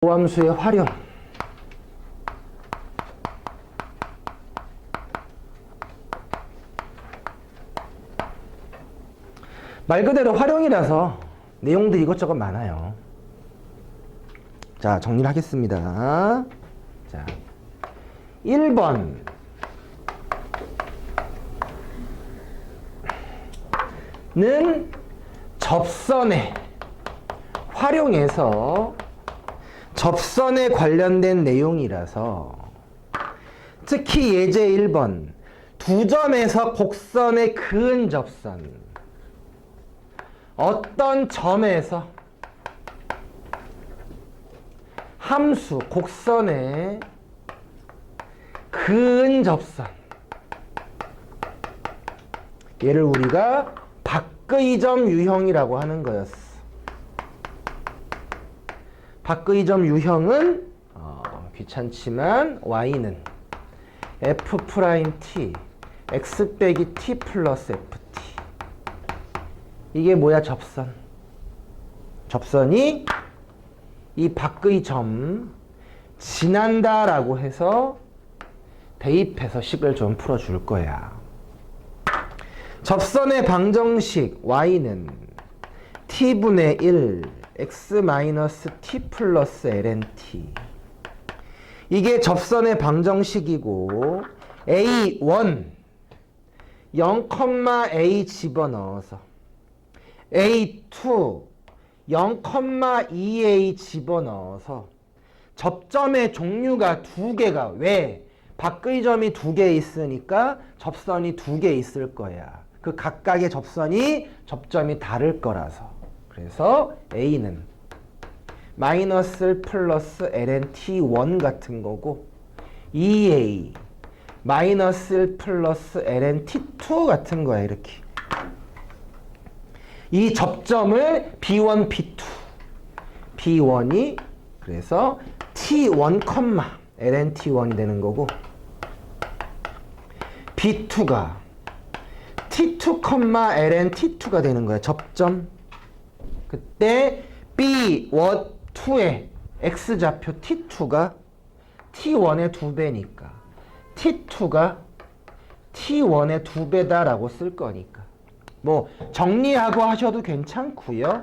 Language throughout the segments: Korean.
함수의 활용. 말 그대로 활용이라서 내용들이 이것저것 많아요. 자, 정리를 하겠습니다. 자, 1번. 는 접선에 활용해서 접선에 관련된 내용이라서, 특히 예제 1번 두 점에서 곡선의 그은 접선, 어떤 점에서 함수 곡선의 그은 접선, 얘를 우리가 밖의 점 유형이라고 하는 거였어. 밖의 점 유형은 귀찮지만 y는 f'(t) x 빼기 t 플러스 ft. 이게 뭐야? 접선. 접선이 이 밖의 점 지난다 라고 해서 대입해서 식을 좀 풀어줄 거야. 접선의 방정식 y는 t분의 1 x-t 플러스 ln(t). 이게 접선의 방정식이고, a1 0,a 집어넣어서 a2 0,2a 집어넣어서 접점의 종류가 두 개가, 왜? 밖의 점이 두 개 있으니까 접선이 두 개 있을 거야. 그 각각의 접선이 접점이 다를 거라서. 그래서 a는 마이너스 플러스 ln(t1) 같은 거고, 2a 마이너스 플러스 ln(t2) 같은 거야. 이렇게 이 접점을 b1, b2, b1이 그래서 t1, ln(t1이 되는 거고, b2가 t2, ln(t2가 되는 거야. 접점. 그때 b2의 x좌표 t2가 t1의 2배니까 t2가 t1의 2배다라고 쓸 거니까 뭐 정리하고 하셔도 괜찮고요.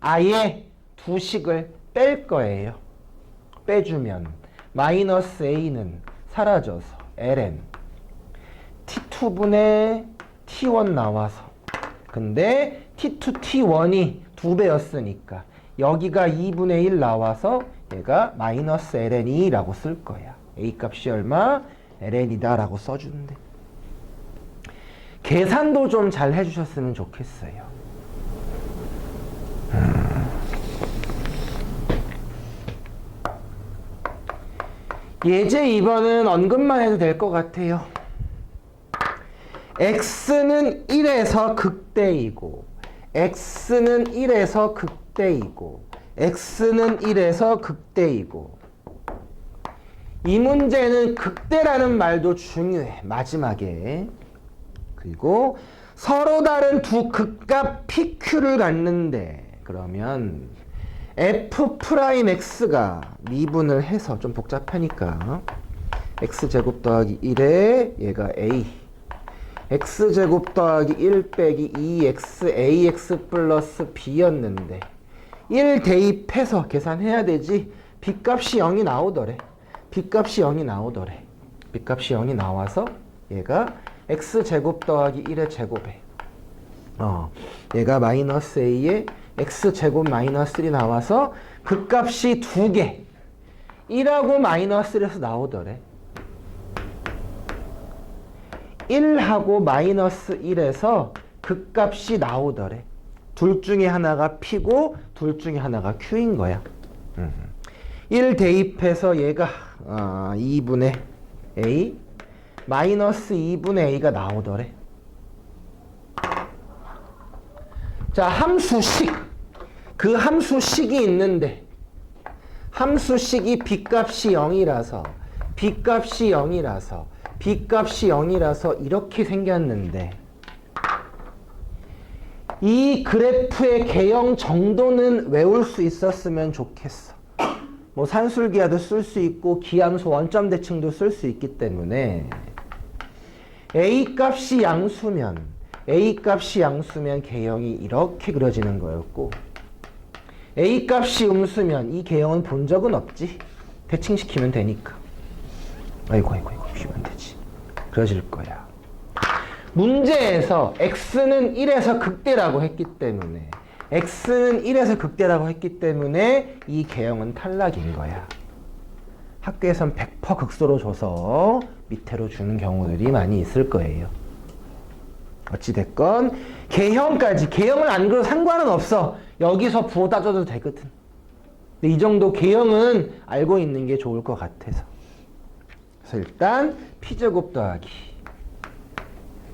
아예 두 식을 뺄 거예요. 빼주면 마이너스 a는 사라져서 ln t2분의 t1 나와서, 근데 t2, t1이 2배였으니까 여기가 2분의 1 나와서 얘가 마이너스 ln이라고 쓸 거야. a 값이 얼마? ln이다 라고 써준대. 계산도 좀 잘 해주셨으면 좋겠어요. 예제 2번은 언급만 해도 될 것 같아요. x는 1에서 극대이고, x는 1에서 극대이고, x는 1에서 극대이고. 이 문제는 극대라는 말도 중요해. 마지막에. 그리고 서로 다른 두 극값 pq를 갖는데, 그러면 f'x가 미분을 해서, 좀 복잡하니까 x제곱 더하기 1에 얘가 a, x제곱 더하기 1 빼기 2x ax 플러스 b였는데 1 대입해서 계산해야 되지. b값이 0이 나오더래. b값이 0이 나오더래. b값이 0이 나와서 얘가 x제곱 더하기 1의 제곱에 얘가 마이너스 a에 x제곱 마이너스 1이 나와서 그 값이 두 개 1하고 마이너스 1에서 나오더래. 1하고 마이너스 1에서 그 값이 나오더래. 둘 중에 하나가 p고 둘 중에 하나가 q인 거야. 1 대입해서 얘가 2분의 a 마이너스 2분의 a가 나오더래. 자, 함수식. 그 함수식이 있는데 함수식이 b값이 0이라서 b값이 0이라서 이렇게 생겼는데, 이 그래프의 개형 정도는 외울 수 있었으면 좋겠어. 뭐 산술기하도 쓸 수 있고 기함수 원점 대칭도 쓸 수 있기 때문에 A 값이 양수면 개형이 이렇게 그려지는 거였고 A 값이 음수면 이 개형은 본 적은 없지. 대칭시키면 되니까. 아이고 쉬면 되지. 그려질 거야. 문제에서 x는 1에서 극대라고 했기 때문에 이 개형은 탈락인 거야. 학교에선 100% 극소로 줘서 밑으로 주는 경우들이 많이 있을 거예요. 어찌됐건 개형을 안 그려도 상관은 없어. 여기서 부호 따져도 되거든. 근데 이 정도 개형은 알고 있는 게 좋을 것 같아서. 그래서 일단 P제곱 더하기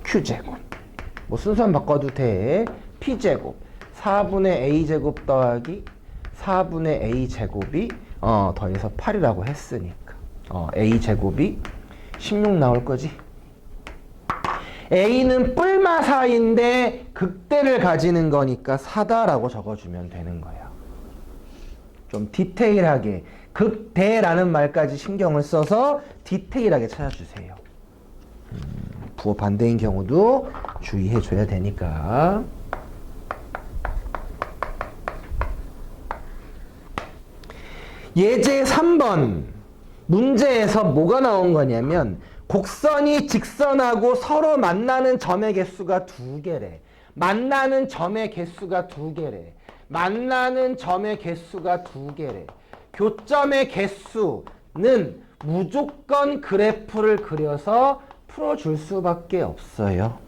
Q제곱. 뭐 순서만 바꿔도 돼. P제곱 4분의 A제곱 더하기 4분의 A제곱이 더해서 8이라고 했으니까 A제곱이 16 나올 거지. A는 뿔마사인데 극대를 가지는 거니까 4다라고 적어주면 되는 거야. 좀 디테일하게 극대라는 말까지 신경을 써서 디테일하게 찾아주세요. 부호 반대인 경우도 주의해줘야 되니까. 예제 3번 문제에서 뭐가 나온 거냐면 곡선이 직선하고 서로 만나는 점의 개수가 2개래. 만나는 점의 개수가 2개래. 교점의 개수는 무조건 그래프를 그려서 풀어줄 수밖에 없어요.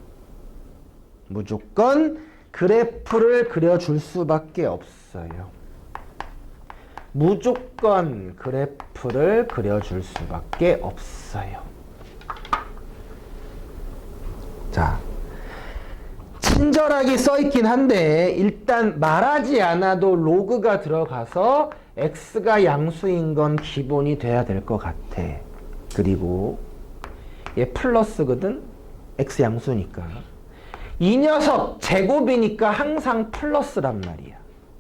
무조건 그래프를 그려줄 수밖에 없어요. 자, 친절하게 써있긴 한데 일단 말하지 않아도 로그가 들어가서 x가 양수인 건 기본이 돼야 될 것 같아. 그리고 얘 플러스거든? x 양수니까. 이 녀석 제곱이니까 항상 플러스란 말이야.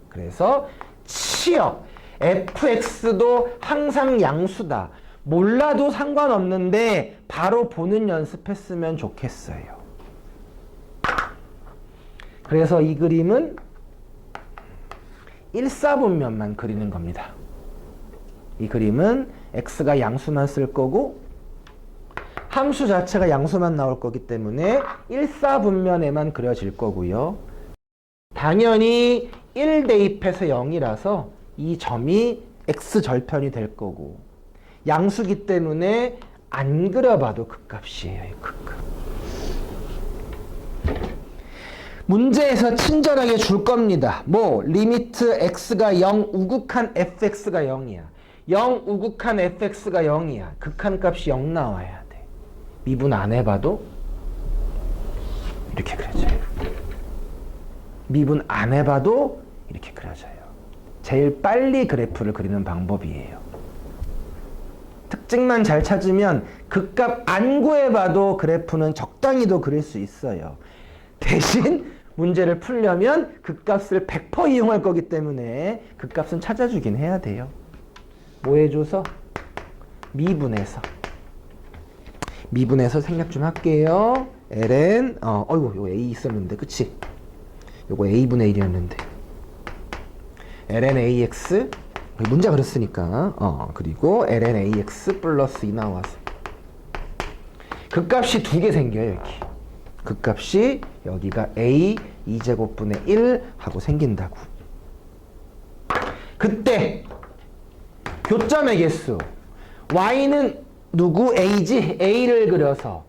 그래서 치역 fx도 항상 양수다. 몰라도 상관없는데 바로 보는 연습했으면 좋겠어요. 그래서 이 그림은 1사분면만 그리는 겁니다. 이 그림은 x가 양수만 쓸 거고 함수 자체가 양수만 나올 거기 때문에 1사분면에만 그려질 거고요. 당연히 1 대입해서 0이라서 이 점이 x절편이 될 거고 양수기 때문에 안 그려봐도 극값이에요. 극값. 문제에서 친절하게 줄 겁니다. 뭐 리미트 x가 0 우극한 fx가 0이야. 0 우극한 fx가 0이야. 극한값이 0 나와야 돼. 미분 안 해봐도 이렇게 그려져요. 미분 안 해봐도 이렇게 그려져요. 제일 빨리 그래프를 그리는 방법이에요. 특징만 잘 찾으면 극값 안 구해봐도 그래프는 적당히도 그릴 수 있어요. 대신 문제를 풀려면 극값을 100% 이용할 거기 때문에 극값은 찾아주긴 해야 돼요. 뭐 해줘서? 미분해서 생략 좀 할게요. ln 요거 a 있었는데 그치? 요거 a분의 1이었는데 ln ax 문자 그랬으니까 그리고 ln ax 플러스 2 나와서 극값이 2개 생겨요. 여기 극값이 여기가 a 2제곱분의 1 하고 생긴다고. 그때 교점의 개수 y는 누구? a지? a를 그려서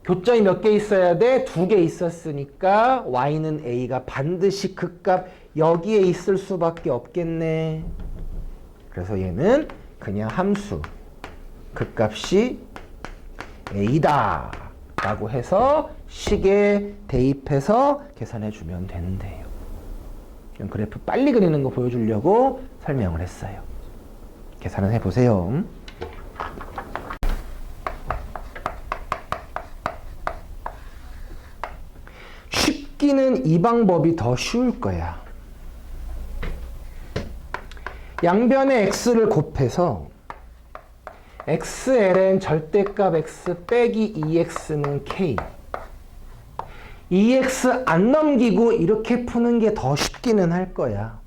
교점이 몇 개 있어야 돼? 2개 있었으니까 y는 a가 반드시 극값 여기에 있을 수밖에 없겠네. 그래서 얘는 그냥 함수 극값이 a다 라고 해서 식에 대입해서 계산해 주면 된대요. 그래프 빨리 그리는 거 보여주려고 설명을 했어요. 계산을 해보세요. 쉽기는 이 방법이 더 쉬울 거야. 양변의 x를 곱해서 xln 절대값 x 빼기 2x는 k. 2x 안 넘기고 이렇게 푸는 게 더 쉽기는 할 거야.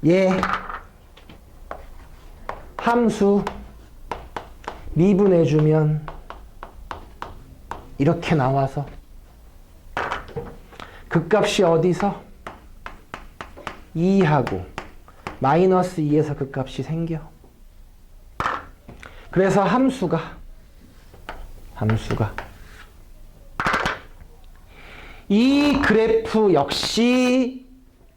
얘 함수 미분해주면 이렇게 나와서 그 값이 어디서? 2하고 마이너스 2에서 그 값이 생겨. 그래서 함수가 이 그래프 역시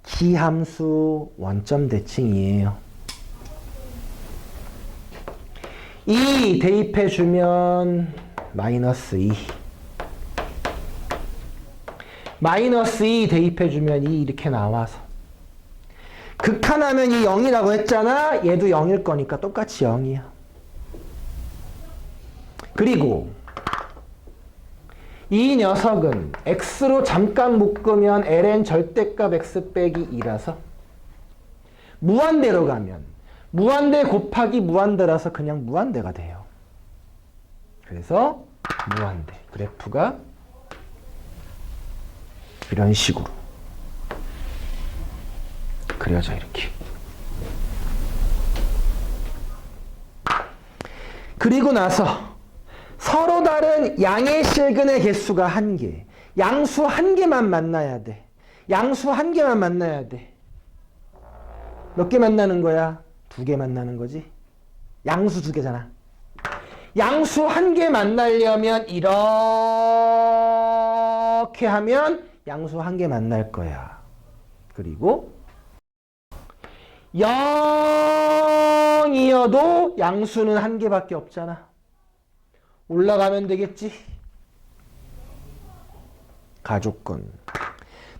기함수 원점 대칭이에요. 2 대입해주면 마이너스 2. 마이너스 2 대입해주면 2 이렇게 나와서 극한하면 이 0이라고 했잖아. 얘도 0일 거니까 똑같이 0이야. 그리고 이 녀석은 x로 잠깐 묶으면 ln 절대값 x 빼기 2라서 무한대로 가면 무한대 곱하기 무한대라서 그냥 무한대가 돼요. 그래서 무한대. 그래프가 이런 식으로 그려져 이렇게. 그리고 나서 서로 다른 양의 실근의 개수가 1개. 양수 1개만 만나야 돼. 양수 1개만 만나야 돼. 몇 개 만나는 거야? 2개 만나는 거지. 양수 2개잖아. 양수 1개 만나려면 이렇게 하면 양수 1개 만날 거야. 그리고 0이어도 양수는 1개밖에 없잖아. 올라가면 되겠지. 가조건.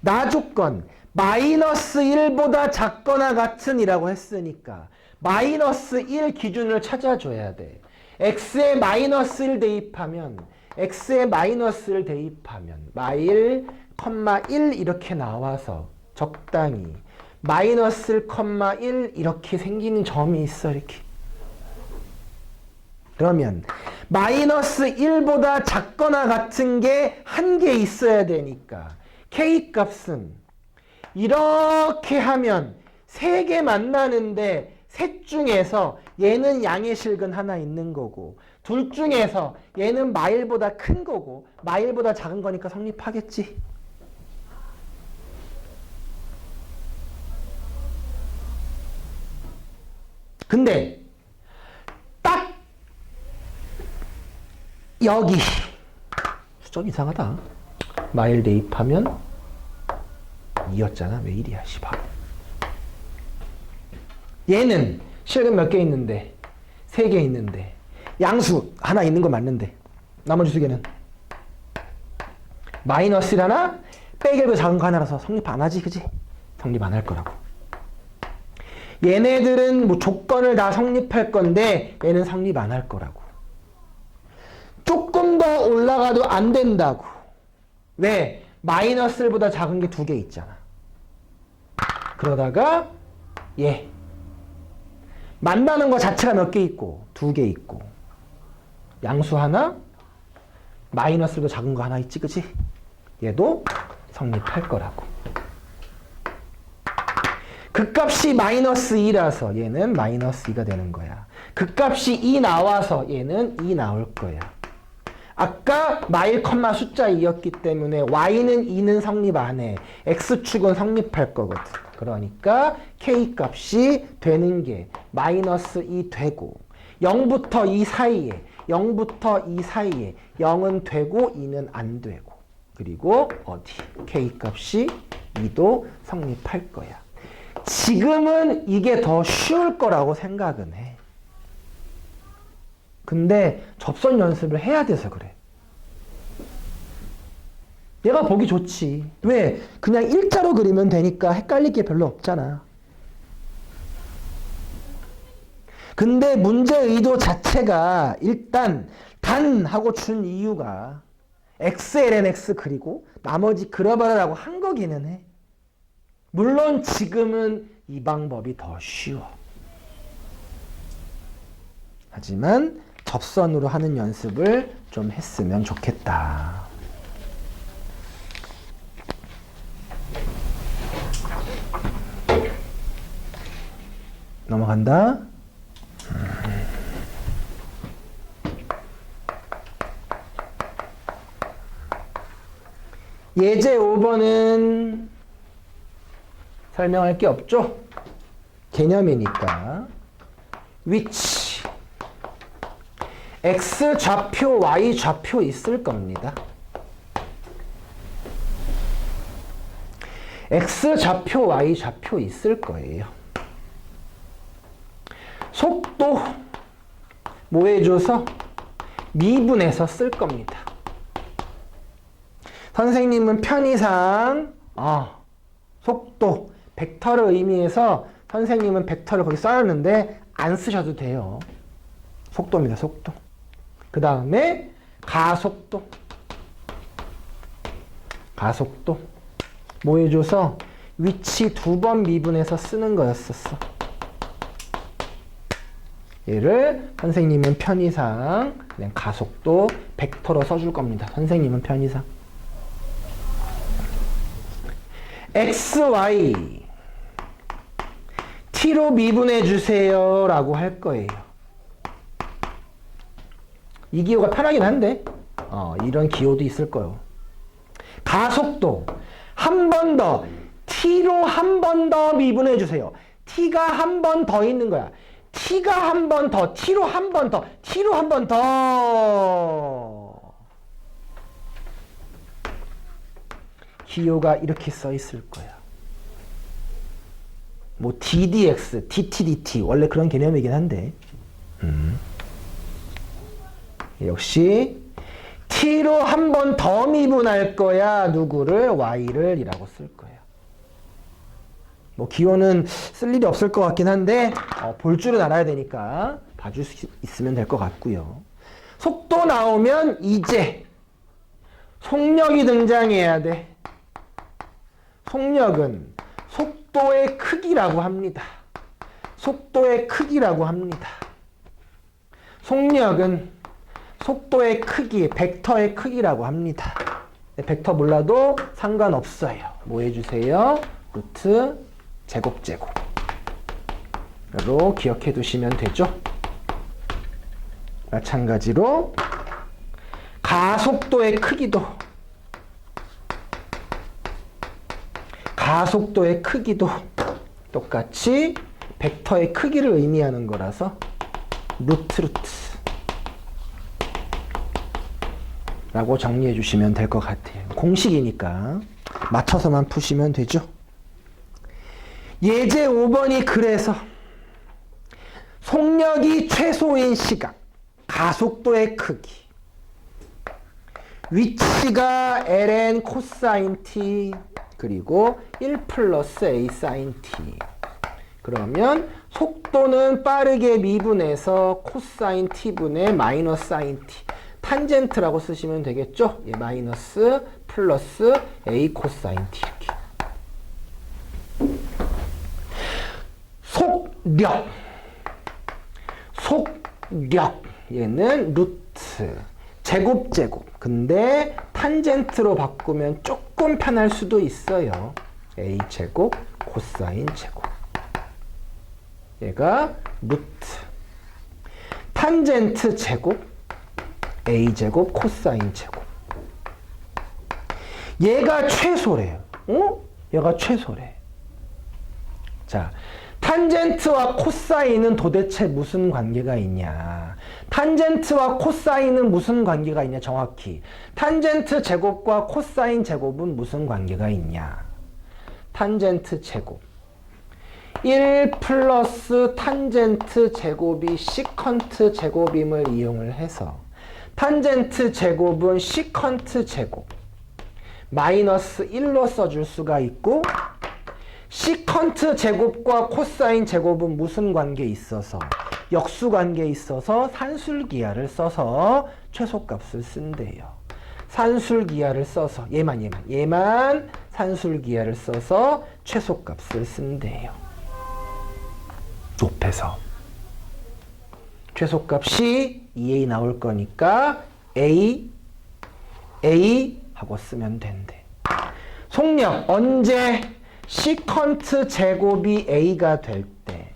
나조건. 마이너스 1보다 작거나 같은 이라고 했으니까 마이너스 1 기준을 찾아줘야 돼. x에 마이너스 1 대입하면 x에 마이너스 1 대입하면 마일, 1 이렇게 나와서 적당히 마이너스 1, 1 이렇게 생기는 점이 있어. 이렇게. 그러면 마이너스 1보다 작거나 같은 게 1개 있어야 되니까 K값은 이렇게 하면 3개 만나는데 셋 중에서 얘는 양의 실근 하나 있는 거고 둘 중에서 얘는 마일보다 큰 거고 마일보다 작은 거니까 성립하겠지. 근데 딱 여기 수점 이상하다. 마일 대입하면 2였잖아. 왜 1이야 씨발. 얘는 실근 몇 개 있는데 3개 있는데 양수 하나 있는 거 맞는데 나머지 2개는 마이너스 1 하나 빼기 1보 작은 거 하나라서 성립 안 하지. 그지? 성립 안 할 거라고. 얘네들은 뭐 조건을 다 성립할 건데 얘는 성립 안 할 거라고. 조금 더 올라가도 안 된다고. 왜? 마이너스 1보다 작은 게 2개 있잖아. 그러다가 얘 만나는 거 자체가 몇 개 있고 2개 있고 양수 하나 마이너스 1보다 작은 거 하나 있지. 그치? 얘도 성립할 거라고. 그 값이 마이너스 2라서 얘는 마이너스 2가 되는 거야. 그 값이 2 나와서 얘는 2 나올 거야. 아까 마일 컴마 숫자 2였기 때문에 y는 2는 성립 안 해. x축은 성립할 거거든. 그러니까 k값이 되는 게 마이너스 2 되고 0부터 2 사이에 0부터 2 사이에 0은 되고 2는 안 되고 그리고 어디? k값이 2도 성립할 거야. 지금은 이게 더 쉬울 거라고 생각은 해. 근데 접선 연습을 해야 돼서 그래. 얘가 보기 좋지. 왜? 그냥 일자로 그리면 되니까 헷갈릴 게 별로 없잖아. 근데 문제 의도 자체가 일단 단 하고 준 이유가 x, ln x 그리고 나머지 그려봐라라고 한 거기는 해. 물론 지금은 이 방법이 더 쉬워. 하지만 접선으로 하는 연습을 좀 했으면 좋겠다. 넘어간다. 예제 5번은 설명할 게 없죠? 개념이니까. 위치. X 좌표, Y 좌표 있을 겁니다. X 좌표, Y 좌표 있을 거예요. 속도 뭐 해줘서? 미분해서 쓸 겁니다. 선생님은 편의상 속도, 벡터를 의미해서 선생님은 벡터를 거기 써놨는데 안 쓰셔도 돼요. 속도입니다. 속도. 그 다음에 가속도. 가속도. 뭐 해줘서? 위치 2번 미분해서 쓰는 거였었어. 얘를 선생님은 편의상 그냥 가속도 벡터로 써줄 겁니다. 선생님은 편의상. x, y t로 미분해 주세요 라고 할 거예요. 이 기호가 편하긴 한데 이런 기호도 있을 거예요. 가속도 한 번 더 t로 한 번 더 미분해 주세요. t가 한 번 더 있는 거야. t가 한 번 더, t로 한 번 더, t로 한 번 더. 기호가 이렇게 써 있을 거야. 뭐 ddx, dt 원래 그런 개념이긴 한데 역시 t로 한 번 더 미분할 거야. 누구를? y를 이라고 쓸 거야. 뭐 기호는 쓸 일이 없을 것 같긴 한데 볼 줄은 알아야 되니까 봐줄 수 있으면 될 것 같고요. 속도 나오면 이제 속력이 등장해야 돼. 속력은 속도의 크기라고 합니다. 속도의 크기라고 합니다. 속력은 속도의 크기, 벡터의 크기라고 합니다. 벡터 몰라도 상관없어요. 뭐 해주세요? 루트 제곱 제곱으로 기억해 두시면 되죠. 마찬가지로 가속도의 크기도 똑같이 벡터의 크기를 의미하는 거라서 루트 라고 정리해 주시면 될 것 같아요. 공식이니까 맞춰서만 푸시면 되죠. 예제 5번이 그래서 속력이 최소인 시각, 가속도의 크기, 위치가 ln 코사인 t 그리고 1 플러스 a 사인 t. 그러면 속도는 빠르게 미분해서 코사인 t분의 마이너스 사인 t. 탄젠트라고 쓰시면 되겠죠? 예, 마이너스 플러스 a 코사인 t 이렇게. 속력 얘는 루트 제곱 근데 탄젠트로 바꾸면 조금 편할 수도 있어요. a 제곱 코사인 제곱 얘가 루트 탄젠트 제곱 a 제곱 코사인 제곱 얘가 최소래요. 얘가 최소래. 자, 탄젠트와 코사인은 도대체 무슨 관계가 있냐? 탄젠트와 코사인은 무슨 관계가 있냐? 정확히 탄젠트 제곱과 코사인 제곱은 무슨 관계가 있냐? 탄젠트 제곱 1 플러스 탄젠트 제곱이 시컨트 제곱임을 이용을 해서 탄젠트 제곱은 시컨트 제곱 마이너스 1로 써줄 수가 있고 시컨트 제곱과 코사인 제곱은 무슨 관계에 있어서? 역수 관계에 있어서 산술기하를 써서 최소값을 쓴대요. 산술기하를 써서 얘만 산술기하를 써서 최소값을 쓴대요. 곱해서 최소값이 2a 나올 거니까 a 하고 쓰면 된대. 속력 언제 시컨트 제곱이 a가 될 때,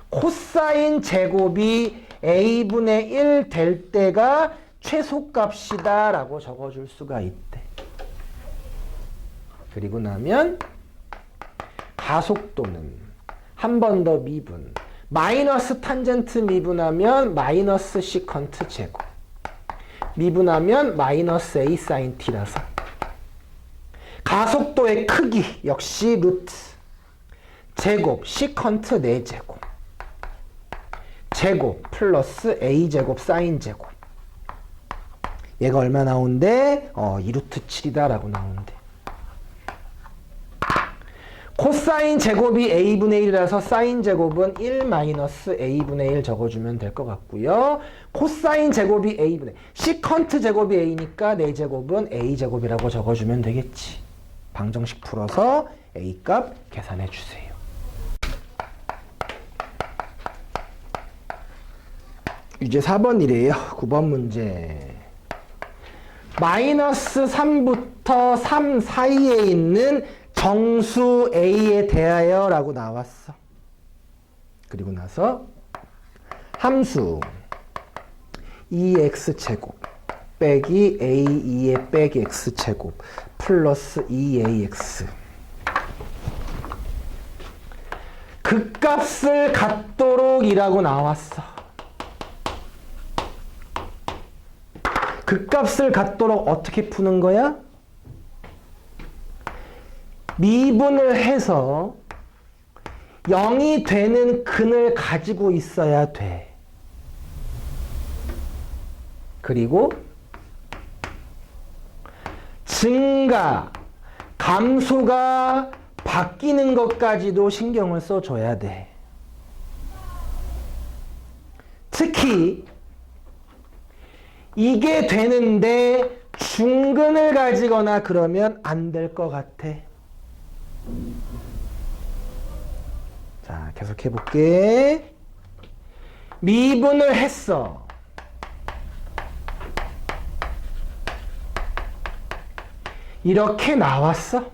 코사인 제곱이 a분의 1 될 때가 최소값이다 라고 적어줄 수가 있대. 그리고 나면 가속도는 한 번 더 미분, 마이너스 탄젠트 미분하면 마이너스 시컨트 제곱, 미분하면 마이너스 a 사인 t라서 가속도의 크기 역시 루트 제곱 시컨트 4제곱 제곱 플러스 a 제곱 사인 제곱, 얘가 얼마 나온대? 2루트 7이다 라고 나오는데, 코사인 제곱이 a분의 1이라서 사인 제곱은 1 마이너스 a분의 1 적어주면 될 것 같고요. 코사인 제곱이 a분의 시컨트 제곱이 a니까 4제곱은 a제곱이라고 적어주면 되겠지. 방정식 풀어서 a 값 계산해 주세요. 이제 4번이래요. 9번 문제. 마이너스 3부터 3 사이에 있는 정수 a에 대하여 라고 나왔어. 그리고 나서 함수 2x제곱 빼기 a2의 빼기 x제곱 플러스 2ax, 극값을 갖도록 이라고 나왔어. 극값을 갖도록 어떻게 푸는 거야? 미분을 해서 0이 되는 근을 가지고 있어야 돼. 그리고 증가, 감소가 바뀌는 것까지도 신경을 써줘야 돼. 특히 이게 되는데 중근을 가지거나 그러면 안 될 것 같아. 자, 계속 해볼게. 미분을 했어. 이렇게 나왔어.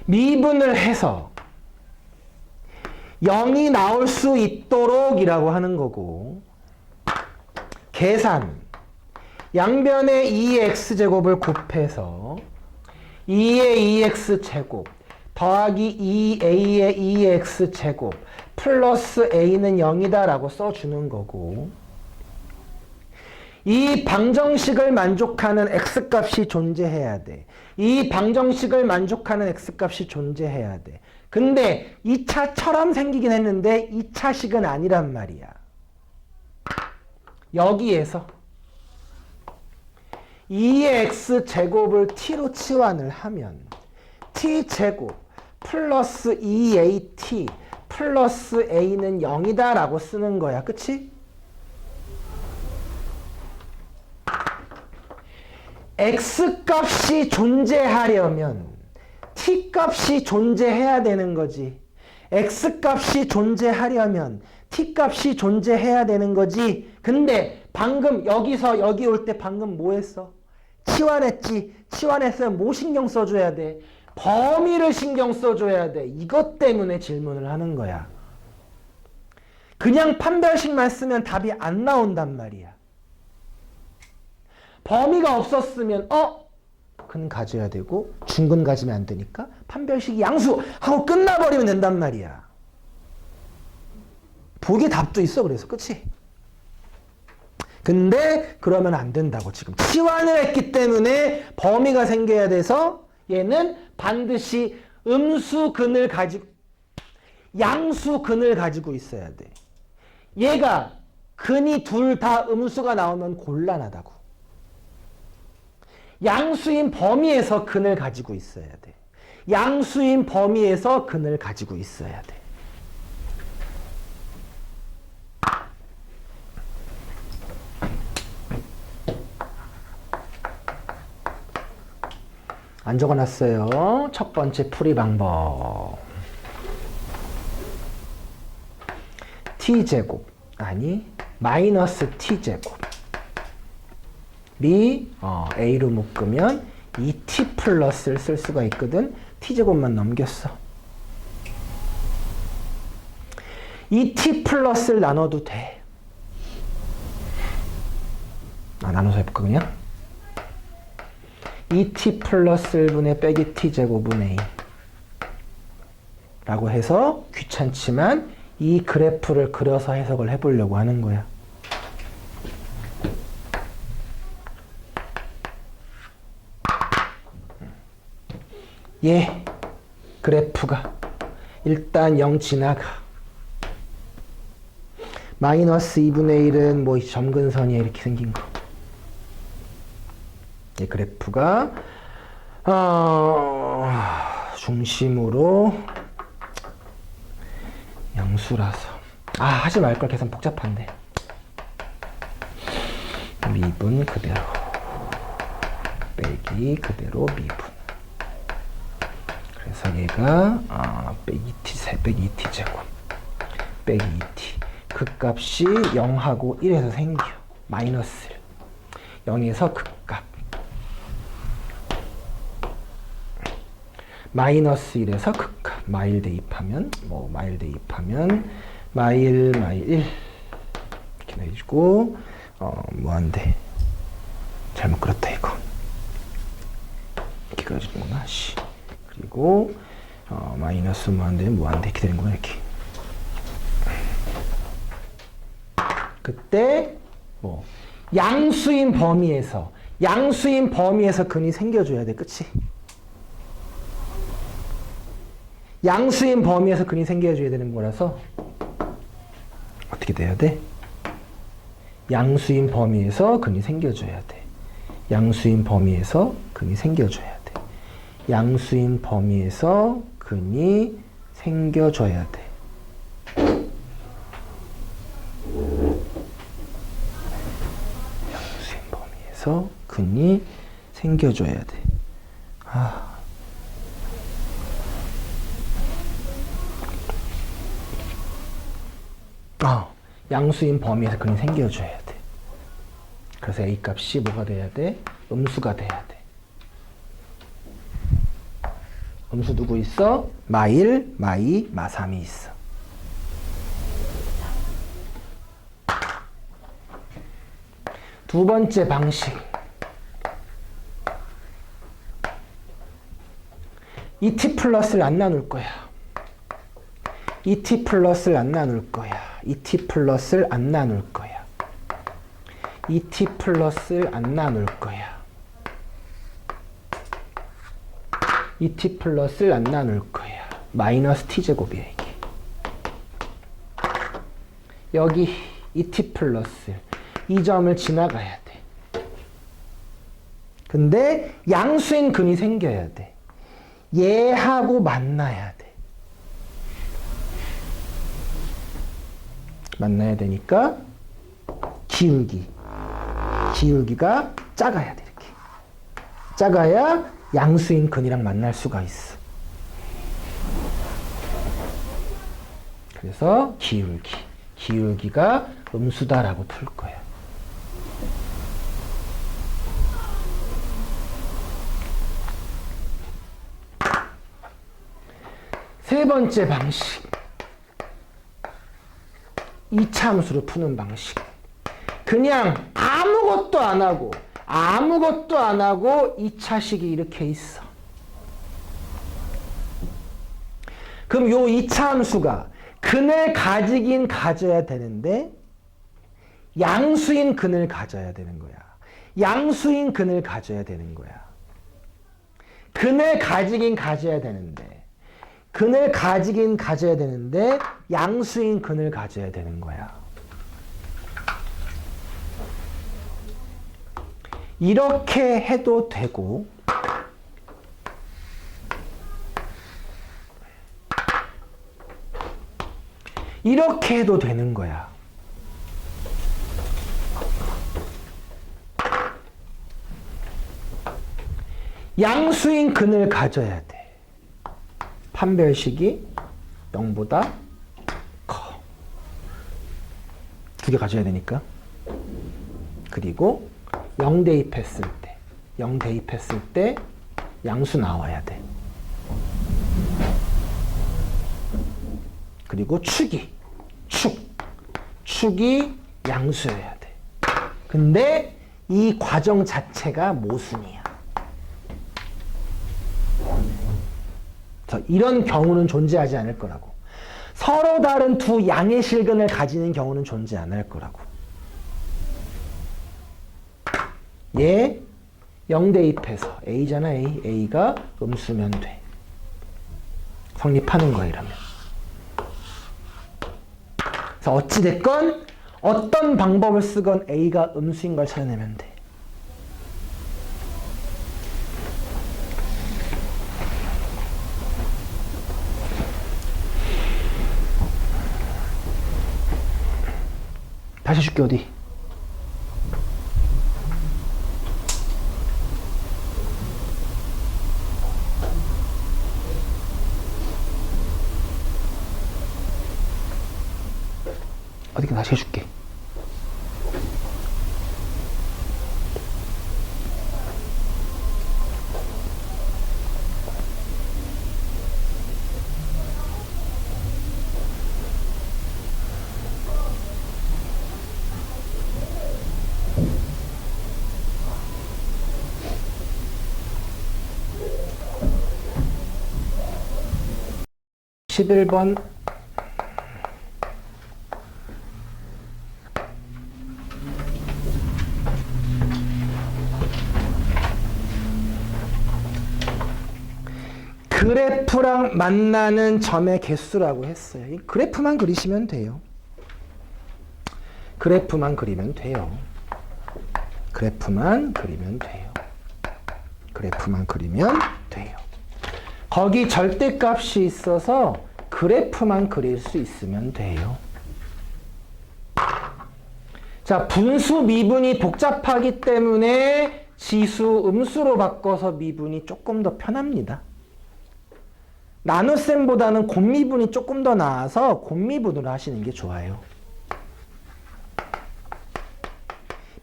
미분을 해서 0이 나올 수 있도록 이라고 하는 거고, 계산 양변의 2x제곱을 곱해서 2의 2x제곱 더하기 2a의 2x제곱 플러스 a는 0이다 라고 써주는 거고, 이 방정식을 만족하는 x값이 존재해야 돼. 이 방정식을 만족하는 x값이 존재해야 돼. 근데 2차처럼 생기긴 했는데 2차식은 아니란 말이야. 여기에서 2의 x제곱을 t로 치환을 하면 t제곱 플러스 2at 플러스 a는 0이다 라고 쓰는 거야. 그치? x값이 존재하려면 t값이 존재해야 되는 거지. x값이 존재하려면 t값이 존재해야 되는 거지. 근데 방금 여기서 여기 올 때 방금 뭐 했어? 치환했지. 치환했으면 뭐 신경 써줘야 돼? 범위를 신경 써줘야 돼. 이것 때문에 질문을 하는 거야. 그냥 판별식만 쓰면 답이 안 나온단 말이야. 범위가 없었으면 근 가져야 되고 중근 가지면 안 되니까 판별식이 양수 하고 끝나버리면 된단 말이야. 보기에 답도 있어. 그래서 그치? 근데 그러면 안 된다고. 지금 치환을 했기 때문에 범위가 생겨야 돼서 얘는 반드시 음수근을 가지고 양수근을 가지고 있어야 돼. 얘가 근이 둘 다 음수가 나오면 곤란하다고. 양수인 범위에서 근을 가지고 있어야 돼. 양수인 범위에서 근을 가지고 있어야 돼. 안 적어놨어요. 첫 번째 풀이 방법. t제곱 아니 마이너스 t제곱이 a로 묶으면 2t 플러스를 쓸 수가 있거든. t제곱만 넘겼어. 2t 플러스를 나눠도 돼. 나눠서 해볼까 그냥? 2t 플러스 1분의 빼기 t제곱은 a 라고 해서 귀찮지만 이 그래프를 그려서 해석을 해보려고 하는 거야. 얘 그래프가 일단 0 지나가. 마이너스 2분의 1은 뭐 점근선이야 이렇게 생긴 거. 이 그래프가 중심으로 양수라서 하지 말걸. 계산 복잡한데. 미분 그대로 빼기 그대로 미분. 그래서 얘가 빼기 2t 빼기 2t 제곱 빼기 2t. 그 값이 0하고 1에서 생겨. 마이너스 1. 0에서 그 값. 마이너스 1에서 그 값. 마일 대입하면 마일 1 이렇게 해주고 무한대. 잘못 그렸다 이거. 이렇게 그려주는구나. 그리고 마이너스 무한대 이렇게 되는구나. 이렇게. 그때 양수인 범위에서 근이 생겨줘야 돼. 그치? 양수인 범위에서 근이 생겨줘야 되는 거라서 어떻게 돼야 돼? 양수인 범위에서 근이 생겨줘야 돼. 양수인 범위에서 근이 생겨줘야 돼. 양수인 범위에서 근이 생겨줘야 돼. 양수인 범위에서 근이 생겨줘야 돼. 양수인 범위에서 근이 생겨줘야 돼. 그래서 a 값이 뭐가 돼야 돼? 음수가 돼야 돼. 음수 누구 있어? 마1, 마2, 마3이 있어. 두 번째 방식. 2t 플러스를 안 나눌 거야. 2t 플러스를 안 나눌 거야. 2t 플러스를 안 나눌 거야. 2t 플러스를 안 나눌 거야. 2t 플러스를 안 나눌 거야. 마이너스 t제곱이야 이게. 여기 2t 플러스 이 점을 지나가야 돼. 근데 양수인 근이 생겨야 돼. 얘하고 만나야 돼. 만나야 되니까 기울기가 작아야 돼. 이렇게 작아야 양수인 근이랑 만날 수가 있어. 그래서 기울기가 음수다라고 풀 거야. 세 번째 방식. 2차 함수를 푸는 방식. 그냥 아무것도 안 하고 2차식이 이렇게 있어. 그럼 요 2차 함수가 근을 가지긴 가져야 되는데 양수인 근을 가져야 되는 거야. 양수인 근을 가져야 되는 거야. 근을 가지긴 가져야 되는데 양수인 근을 가져야 되는 거야. 이렇게 해도 되고 이렇게 해도 되는 거야. 양수인 근을 가져야 돼. 판별식이 0보다 커. 두 개 가져야 되니까. 그리고 0 대입했을 때 0 대입했을 때 양수 나와야 돼. 그리고 축이 양수여야 돼. 근데 이 과정 자체가 모순이야. 이런 경우는 존재하지 않을 거라고. 서로 다른 두 양의 실근을 가지는 경우는 존재 안 할 거라고. 얘 0 대입해서 A잖아. A가 음수면 돼. 성립하는 거야 이러면. 그래서 어찌됐건 어떤 방법을 쓰건 A가 음수인 걸 찾아내면 돼. 다시 줄게 어디? 어디가 다시 해줄게. (11번) 그래프랑 만나는 점의 개수라고 했어요. 이 그래프만 그리시면 돼요. 그래프만 그리면 돼요. 그래프만 그리면 돼요. 그래프만 그리면 돼요. 거기 절대값이 있어서 그래프만 그릴 수 있으면 돼요. 자, 분수 미분이 복잡하기 때문에 지수 음수로 바꿔서 미분이 조금 더 편합니다. 나눗셈보다는 곱미분이 조금 더 나아서 곱미분으로 하시는 게 좋아요.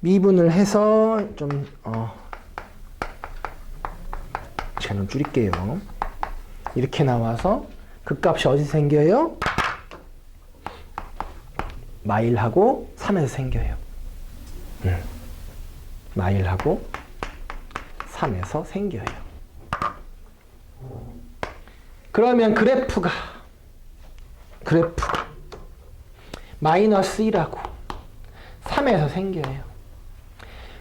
미분을 해서 좀 시간 좀 줄일게요. 이렇게 나와서 그 값이 어디서 생겨요? 마일하고 3에서 생겨요. 마일하고 3에서 생겨요. 그러면 그래프가 마이너스 1하고 3에서 생겨요.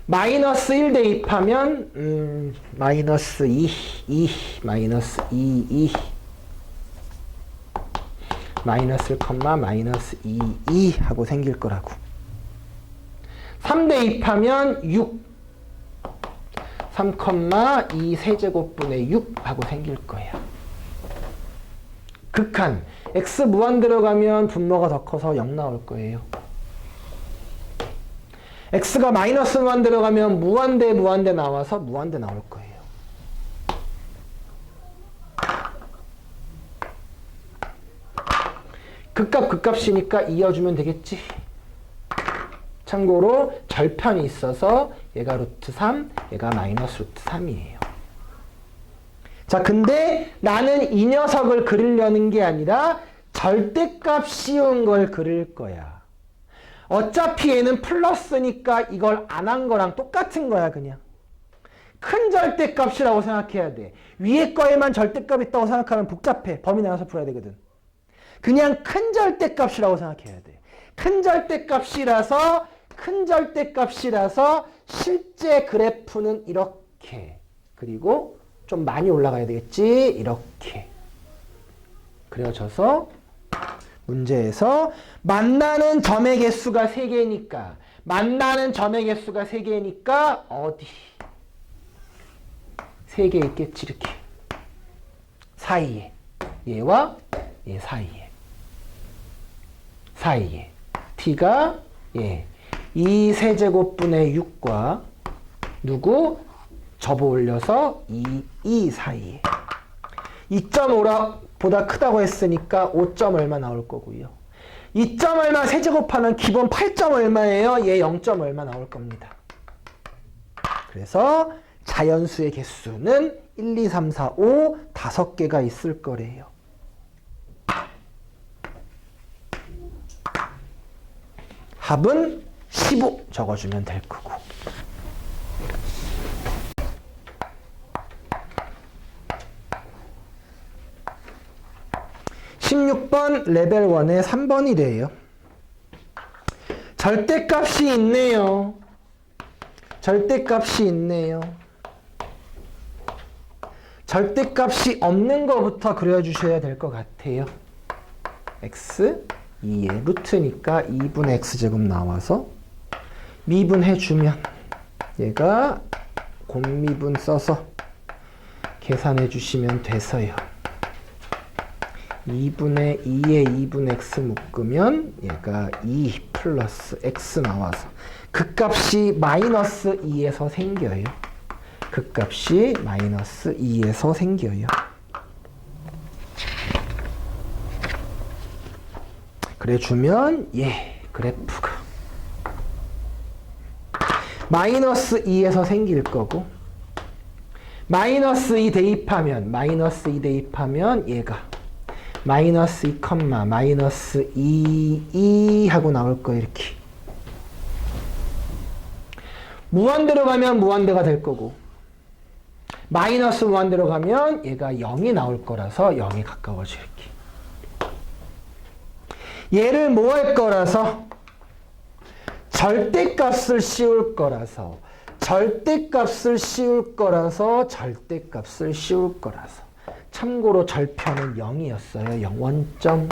마이너스 1 대입하면 마이너스 2, 마이너스 2, 마이너스 1, 마이너스 2 하고 생길 거라고. 3 대입하면 6, 3, 2 세제곱분의 6 하고 생길 거야. 극한, x 무한 들어가면 분모가 더 커서 0 나올 거예요. x가 마이너스 무한 들어가면 무한대 나와서 무한대 나올 거예요. 극값이니까 이어주면 되겠지. 참고로 절편이 있어서 얘가 루트 3, 얘가 마이너스 루트 3이에요. 자, 근데 나는 이 녀석을 그리려는 게 아니라 절대값 씌운 걸 그릴 거야. 어차피 얘는 플러스니까 이걸 안 한 거랑 똑같은 거야, 그냥. 큰 절대값이라고 생각해야 돼. 위에 거에만 절대값 있다고 생각하면 복잡해. 범위 나눠서 풀어야 되거든. 그냥 큰 절대값이라고 생각해야 돼. 큰 절대값이라서 실제 그래프는 이렇게. 그리고 좀 많이 올라가야 되겠지? 이렇게. 그려져서 문제에서 만나는 점의 개수가 3개니까 어디? 3개 있겠지, 이렇게. 사이에. 얘와 얘 사이에. t가 2 세제곱분의 6과 누구? 접어 올려서 2 사이에 2.5보다 크다고 했으니까 5점 얼마 나올 거고요. 2점 얼마 세제곱하면 기본 8점 얼마예요? 얘 0점 얼마 나올 겁니다. 그래서 자연수의 개수는 1, 2, 3, 4, 5 5개가 있을 거래요. 합은 15 적어주면 될 거고. 16번 레벨 1의 3번이래요. 절대값이 있네요. 절대값이 있네요. 절대값이 없는 거부터 그려주셔야 될 것 같아요. x 2의 루트니까 2분의 x제곱 나와서 미분해주면 얘가 곱미분 써서 계산해 주시면 돼서요. 2분의 2에 2분의 x 묶으면 얘가 2 플러스 x 나와서 그 값이 마이너스 2에서 생겨요. 그 값이 마이너스 2에서 생겨요. 그래 주면 그래프가 마이너스 2에서 생길 거고 마이너스 2 대입하면 얘가 마이너스 2, 마이너스 2 하고 나올 거 이렇게. 무한대로 가면 무한대가 될 거고 마이너스 무한대로 가면 얘가 0이 나올 거라서 0이 가까워져 이렇게. 얘를 뭐 할 거라서 절대값을 씌울 거라서 참고로 절편은 0이었어요. 0 원점.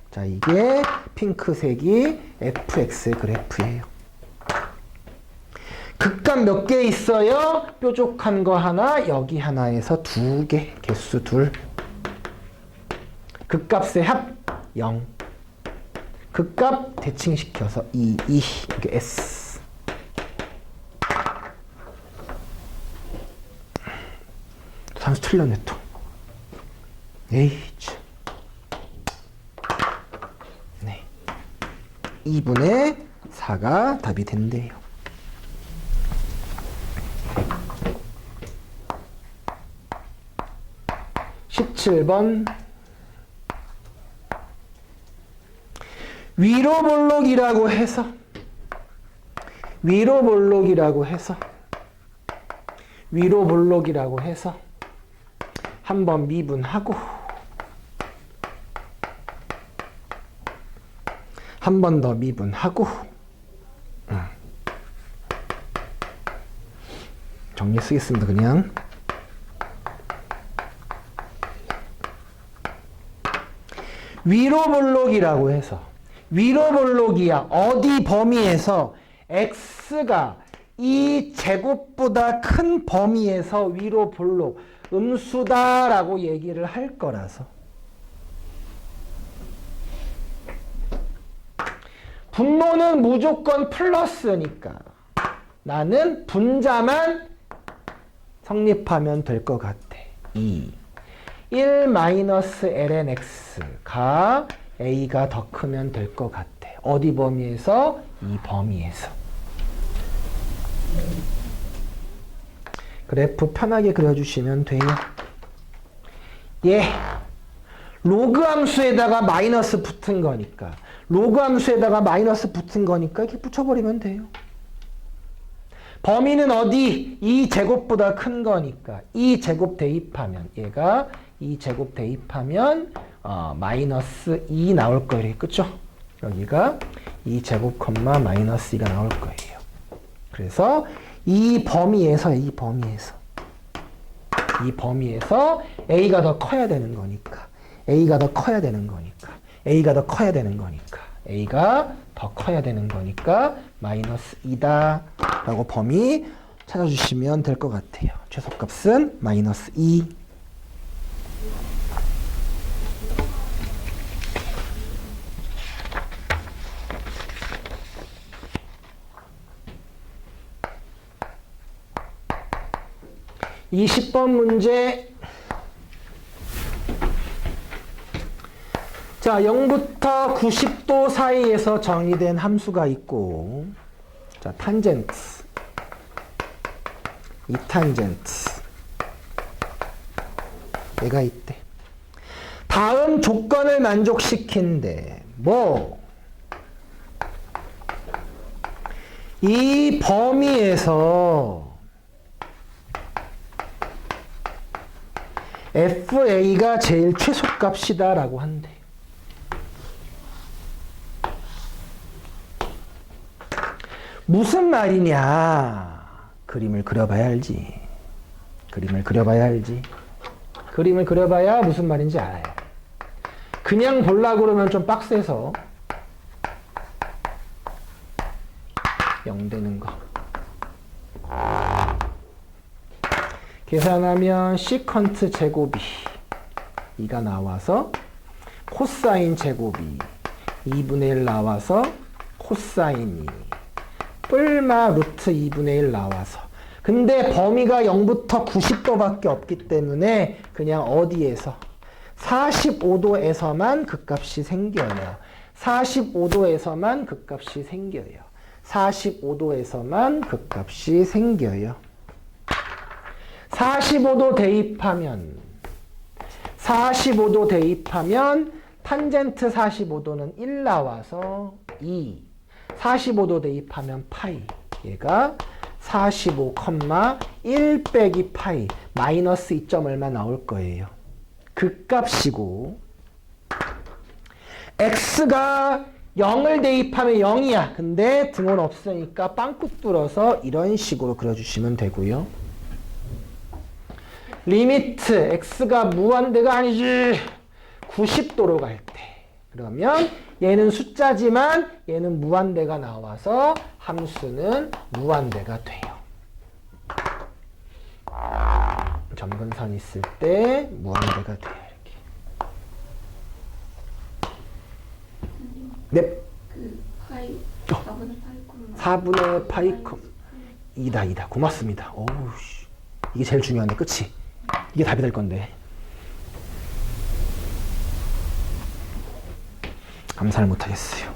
자, 이게 핑크색이 fx의 그래프예요. 극값 몇 개 있어요? 뾰족한 거 하나, 여기 하나에서 2개, 개수 2. 극값의 합 0. 극값 대칭시켜서 2, 이게 s. 산수 틀렸네 또. H. 네. 2분의 4가 답이 된대요. (17번) 위로볼록이라고 해서 한번 미분하고 한 번 더 미분하고 정리 쓰겠습니다. 그냥 위로볼록이라고 해서 위로볼록이야. 어디 범위에서 x가 이 제곱보다 큰 범위에서 위로볼록 음수다라고 얘기를 할 거라서 분모는 무조건 플러스니까 나는 분자만 성립하면 될 것 같아. 2 1-ln x가 a가 더 크면 될 것 같아. 어디 범위에서? 이 범위에서. 그래프 편하게 그려주시면 돼요. 로그 함수에다가 마이너스 붙은 거니까 이렇게 붙여버리면 돼요. 범위는 어디? 2제곱보다 큰 거니까 2제곱 대입하면 얘가 2제곱 대입하면 마이너스 2 나올 거예요. 그쵸? 여기가 2제곱 콤마 마이너스 2가 나올 거예요. 그래서 이 범위에서 a가 더 커야 되는 거니까 a가 더 커야 되는 거니까 마이너스 2다 라고 범위 찾아주시면 될 것 같아요. 최소값은 마이너스 2. 20번 문제. 자, 0부터 90도 사이에서 정의된 함수가 있고, 자, 탄젠트, 이탄젠트, 얘가 있대. 다음 조건을 만족시킨대. 뭐? 이 범위에서 FA가 제일 최소값이다 라고 한대. 무슨 말이냐? 그림을 그려봐야 알지. 그림을 그려봐야 알지. 그림을 그려봐야 무슨 말인지 알아요. 그냥 보려고 그러면 좀 빡세서 0 되는 거. 계산하면 시컨트 제곱이 2가 나와서 코사인 제곱이 2분의 1 나와서 코사인이 뿔마 루트 2분의 1 나와서. 근데 범위가 0부터 90도밖에 없기 때문에 그냥 어디에서 45도에서만 그 값이 생겨요. 45도에서만 그 값이 생겨요. 45도에서만 그 값이 생겨요. 45도 대입하면 탄젠트 45도는 1 나와서 2. 45도 대입하면 파이. 얘가 45,1 빼기 파이 마이너스 2점 얼마 나올 거예요. 그 값이고 x가 0을 대입하면 0이야. 근데 등호는 없으니까 빵꾸 뚫어서 이런 식으로 그려주시면 되고요. 리미트 x가 무한대가 아니지 90도로 갈 때 그러면 얘는 숫자지만 얘는 무한대가 나와서 함수는 무한대가 돼요. 점근선 있을 때 무한대가 돼요. 이렇게. 네. 그 파이 4분의 파이콤 4분의 파이콤 2다. 고맙습니다. 오우 씨. 이게 제일 중요한데, 그치? 이게 답이 될 건데. 감사를 못하겠어요.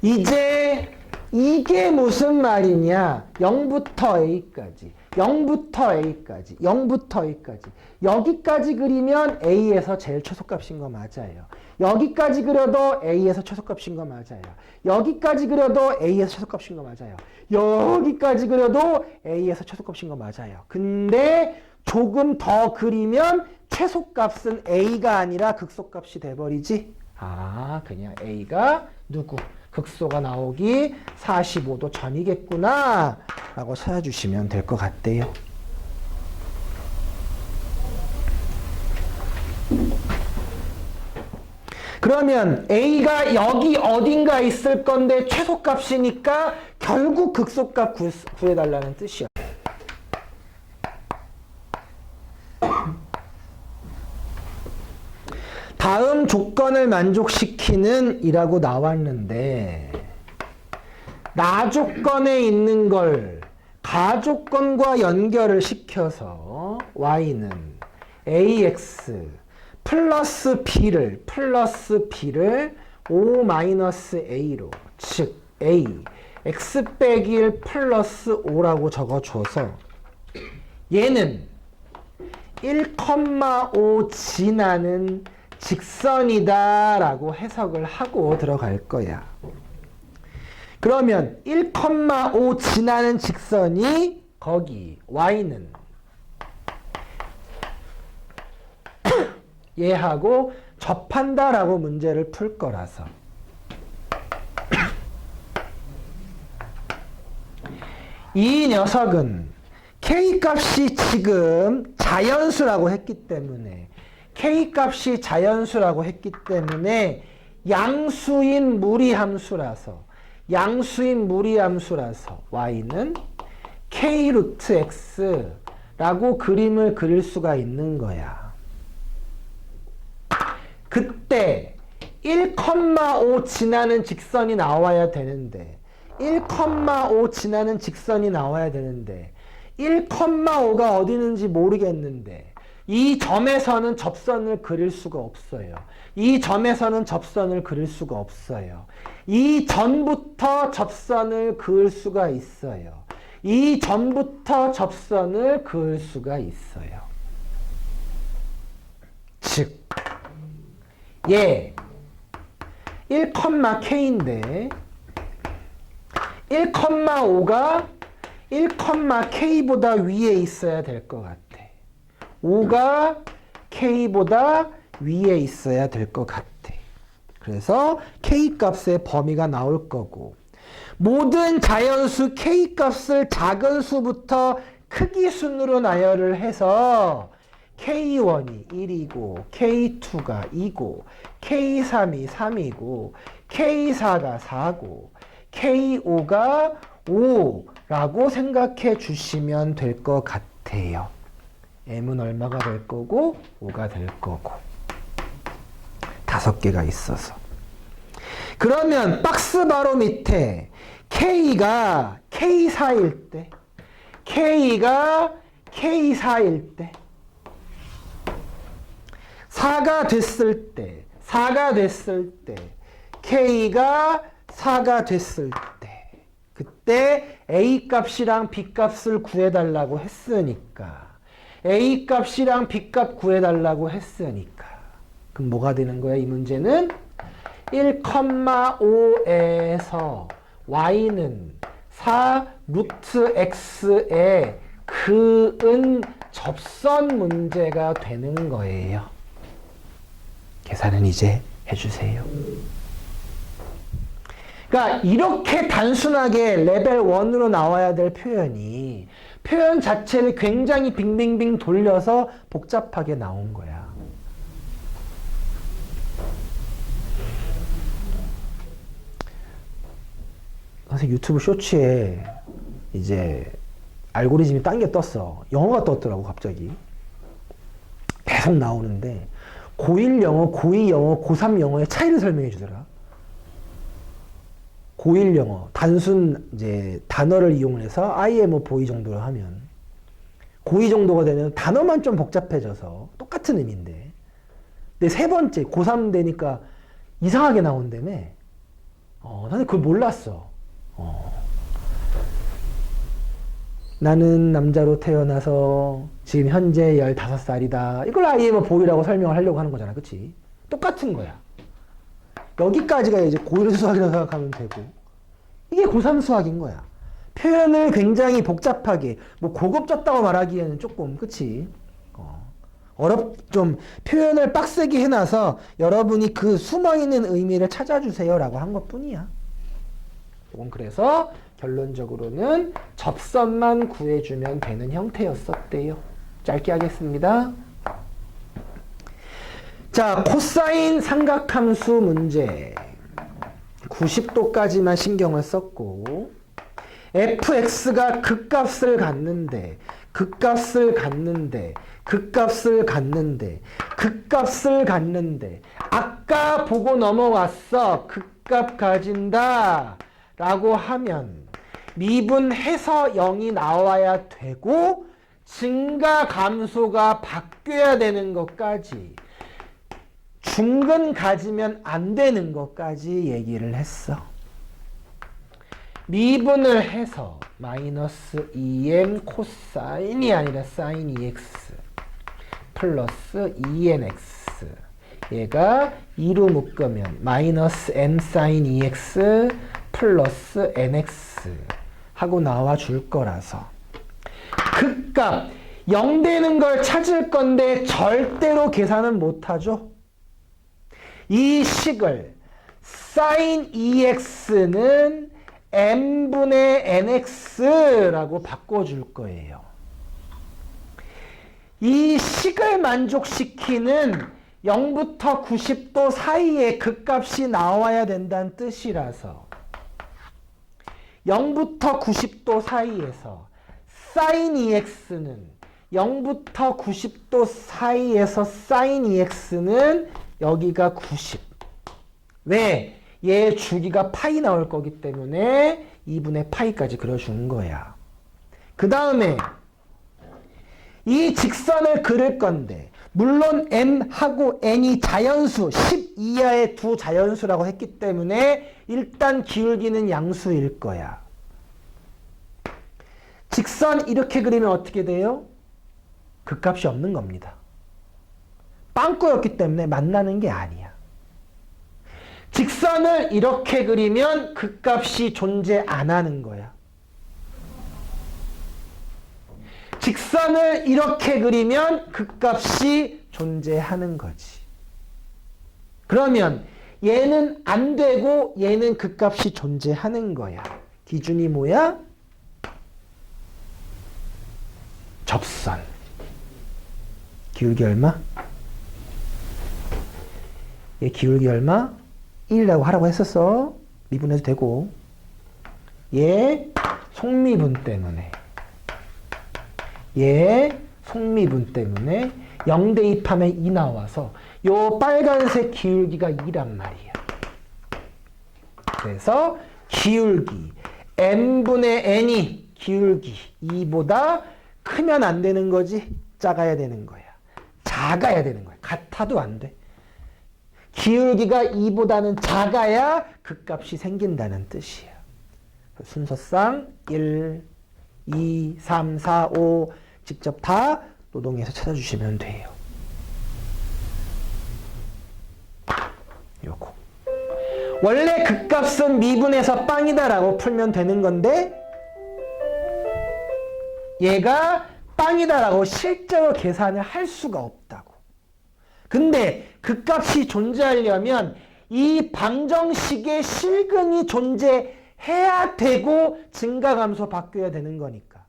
이제 이게 무슨 말이냐? 0부터 A까지. 0부터 A까지. 0부터 A까지. 여기까지 그리면 A에서 제일 최소값인 거 맞아요. 여기까지 그려도 A에서 최소값인 거 맞아요. 여기까지 그려도 A에서 최소값인 거 맞아요. 여기까지 그려도 A에서 최소값인 거 맞아요. 근데 조금 더 그리면 최소값은 A가 아니라 극소값이 돼버리지? 아, 그냥 A가 누구? 극소가 나오기 45도 전이겠구나 라고 찾아주시면 될 것 같대요. 그러면 A가 여기 어딘가 있을 건데 최소값이니까 결국 극소값 구해달라는 뜻이야. 다음 조건을 만족시키는 이라고 나왔는데 나 조건에 있는 걸 가조건과 연결을 시켜서 y는 ax 플러스 b를 5-a로 즉 a x 빼기 1 플러스 5라고 적어줘서 얘는 1,5 지나는 직선이다 라고 해석을 하고 들어갈 거야. 그러면 1,5 지나는 직선이 거기 y는 얘하고 접한다 라고 문제를 풀 거라서 이 녀석은 K값이 지금 자연수라고 했기 때문에 양수인 무리함수라서 y는 k 루트 x라고 그림을 그릴 수가 있는 거야. 그때 1,5 지나는 직선이 나와야 되는데 1,5가 어디 있는지 모르겠는데 이 점에서는 접선을 그릴 수가 없어요. 이 점에서는 접선을 그릴 수가 없어요. 이 점부터 접선을 그을 수가 있어요. 이 점부터 접선을 그을 수가 있어요. 즉, 얘 1,k인데 1,5가 1,k보다 위에 있어야 될 것 같아. 5가 k보다 위에 있어야 될 것 같아. 그래서 k 값의 범위가 나올 거고 모든 자연수 k 값을 작은 수부터 크기 순으로 나열을 해서 K1이 1이고 K2가 2고 K3이 3이고 K4가 4고 K5가 5라고 생각해 주시면 될 것 같아요. M은 얼마가 될 거고 5가 될 거고 5개가 있어서 그러면 박스 바로 밑에 K가 K4일 때 K가 K4일 때 4가 됐을 때 K가 4가 됐을 때 그때 A 값이랑 B 값을 구해달라고 했으니까 A 값이랑 B 값 구해달라고 했으니까 그럼 뭐가 되는 거야? 이 문제는 1,5에서 y는 4 루트 x에 그은 접선 문제가 되는 거예요. 계산은 이제 해주세요. 그러니까 이렇게 단순하게 레벨 1으로 나와야 될 표현이 표현 자체를 굉장히 빙빙빙 돌려서 복잡하게 나온 거야. 사실 유튜브 쇼츠에 이제 알고리즘이 딴 게 떴어. 영어가 떴더라고 갑자기. 계속 나오는데 고1 영어, 고2 영어, 고3 영어의 차이를 설명해 주더라. 고1 영어 단순 이제 단어를 이용해서 I am a boy 정도로 하면 고2 정도가 되면 단어만 좀 복잡해져서 똑같은 의미인데 근데 세 번째 고3 되니까 이상하게 나온다며. 나는 그걸 몰랐어. 나는 남자로 태어나서 지금 현재 15살이다. 이걸 I am a boy라고 설명을 하려고 하는 거잖아. 그치? 똑같은 거야. 여기까지가 이제 고1 수학이라고 생각하면 되고 이게 고3 수학인 거야. 표현을 굉장히 복잡하게 뭐 고급졌다고 말하기에는 조금 그치? 좀 표현을 빡세게 해놔서 여러분이 그 숨어있는 의미를 찾아주세요 라고 한 것뿐이야. 이건 그래서 결론적으로는 접선만 구해주면 되는 형태였었대요. 짧게 하겠습니다. 자, 코사인 삼각함수 문제 90도까지만 신경을 썼고 fx가 극값을 갖는데 아까 보고 넘어왔어. 극값 가진다 라고 하면 미분해서 0이 나와야 되고 증가 감소가 바뀌어야 되는 것까지 중근 가지면 안 되는 것까지 얘기를 했어. 미분을 해서 마이너스 2m 코사인이 아니라 사인 2x 플러스 2nx 얘가 2로 묶으면 마이너스 n 사인 2x 플러스 nx 하고 나와 줄 거라서 극값 0 되는 걸 찾을 건데 절대로 계산은 못하죠. 이 식을 sin 2x는 n분의 nx라고 바꿔줄 거예요. 이 식을 만족시키는 0부터 90도 사이에 극값이 나와야 된다는 뜻이라서 0부터 90도 사이에서 sin 2x는 0부터 90도 사이에서 sin 2x는 여기가 90. 왜? 얘 주기가 파이 나올 거기 때문에 2분의 파이까지 그려준 거야. 그 다음에 이 직선을 그릴 건데 물론 m하고 n이 자연수 10 이하의 두 자연수라고 했기 때문에 일단 기울기는 양수일 거야. 직선 이렇게 그리면 어떻게 돼요? 극값이 없는 겁니다. 빵꾸였기 때문에 만나는 게 아니야. 직선을 이렇게 그리면 극값이 존재 안 하는 거야. 직선을 이렇게 그리면 극값이 존재하는 거지. 그러면 얘는 안 되고 얘는 극값이 존재하는 거야. 기준이 뭐야? 접선. 기울기 얼마? 얘 기울기 얼마? 1이라고 하라고 했었어. 미분해도 되고. 얘 속미분 때문에. 얘 속미분 때문에 0 대입하면 2 나와서 요 빨간색 기울기가 2란 말이야. 그래서 기울기 n분의 n이 기울기 2보다 크면 안 되는 거지, 작아야 되는 거야. 작아야 되는 거야. 같아도 안 돼. 기울기가 2보다는 작아야 극값이 생긴다는 뜻이야. 순서상 1, 2, 3, 4, 5 직접 다 노동에서 찾아주시면 돼요. 요거. 원래 극값은 미분에서 빵이다라고 풀면 되는 건데 얘가 빵이다라고 실제로 계산을 할 수가 없다고. 근데 극값이 존재하려면 이 방정식의 실근이 존재해야 되고 증가감소 바뀌어야 되는 거니까.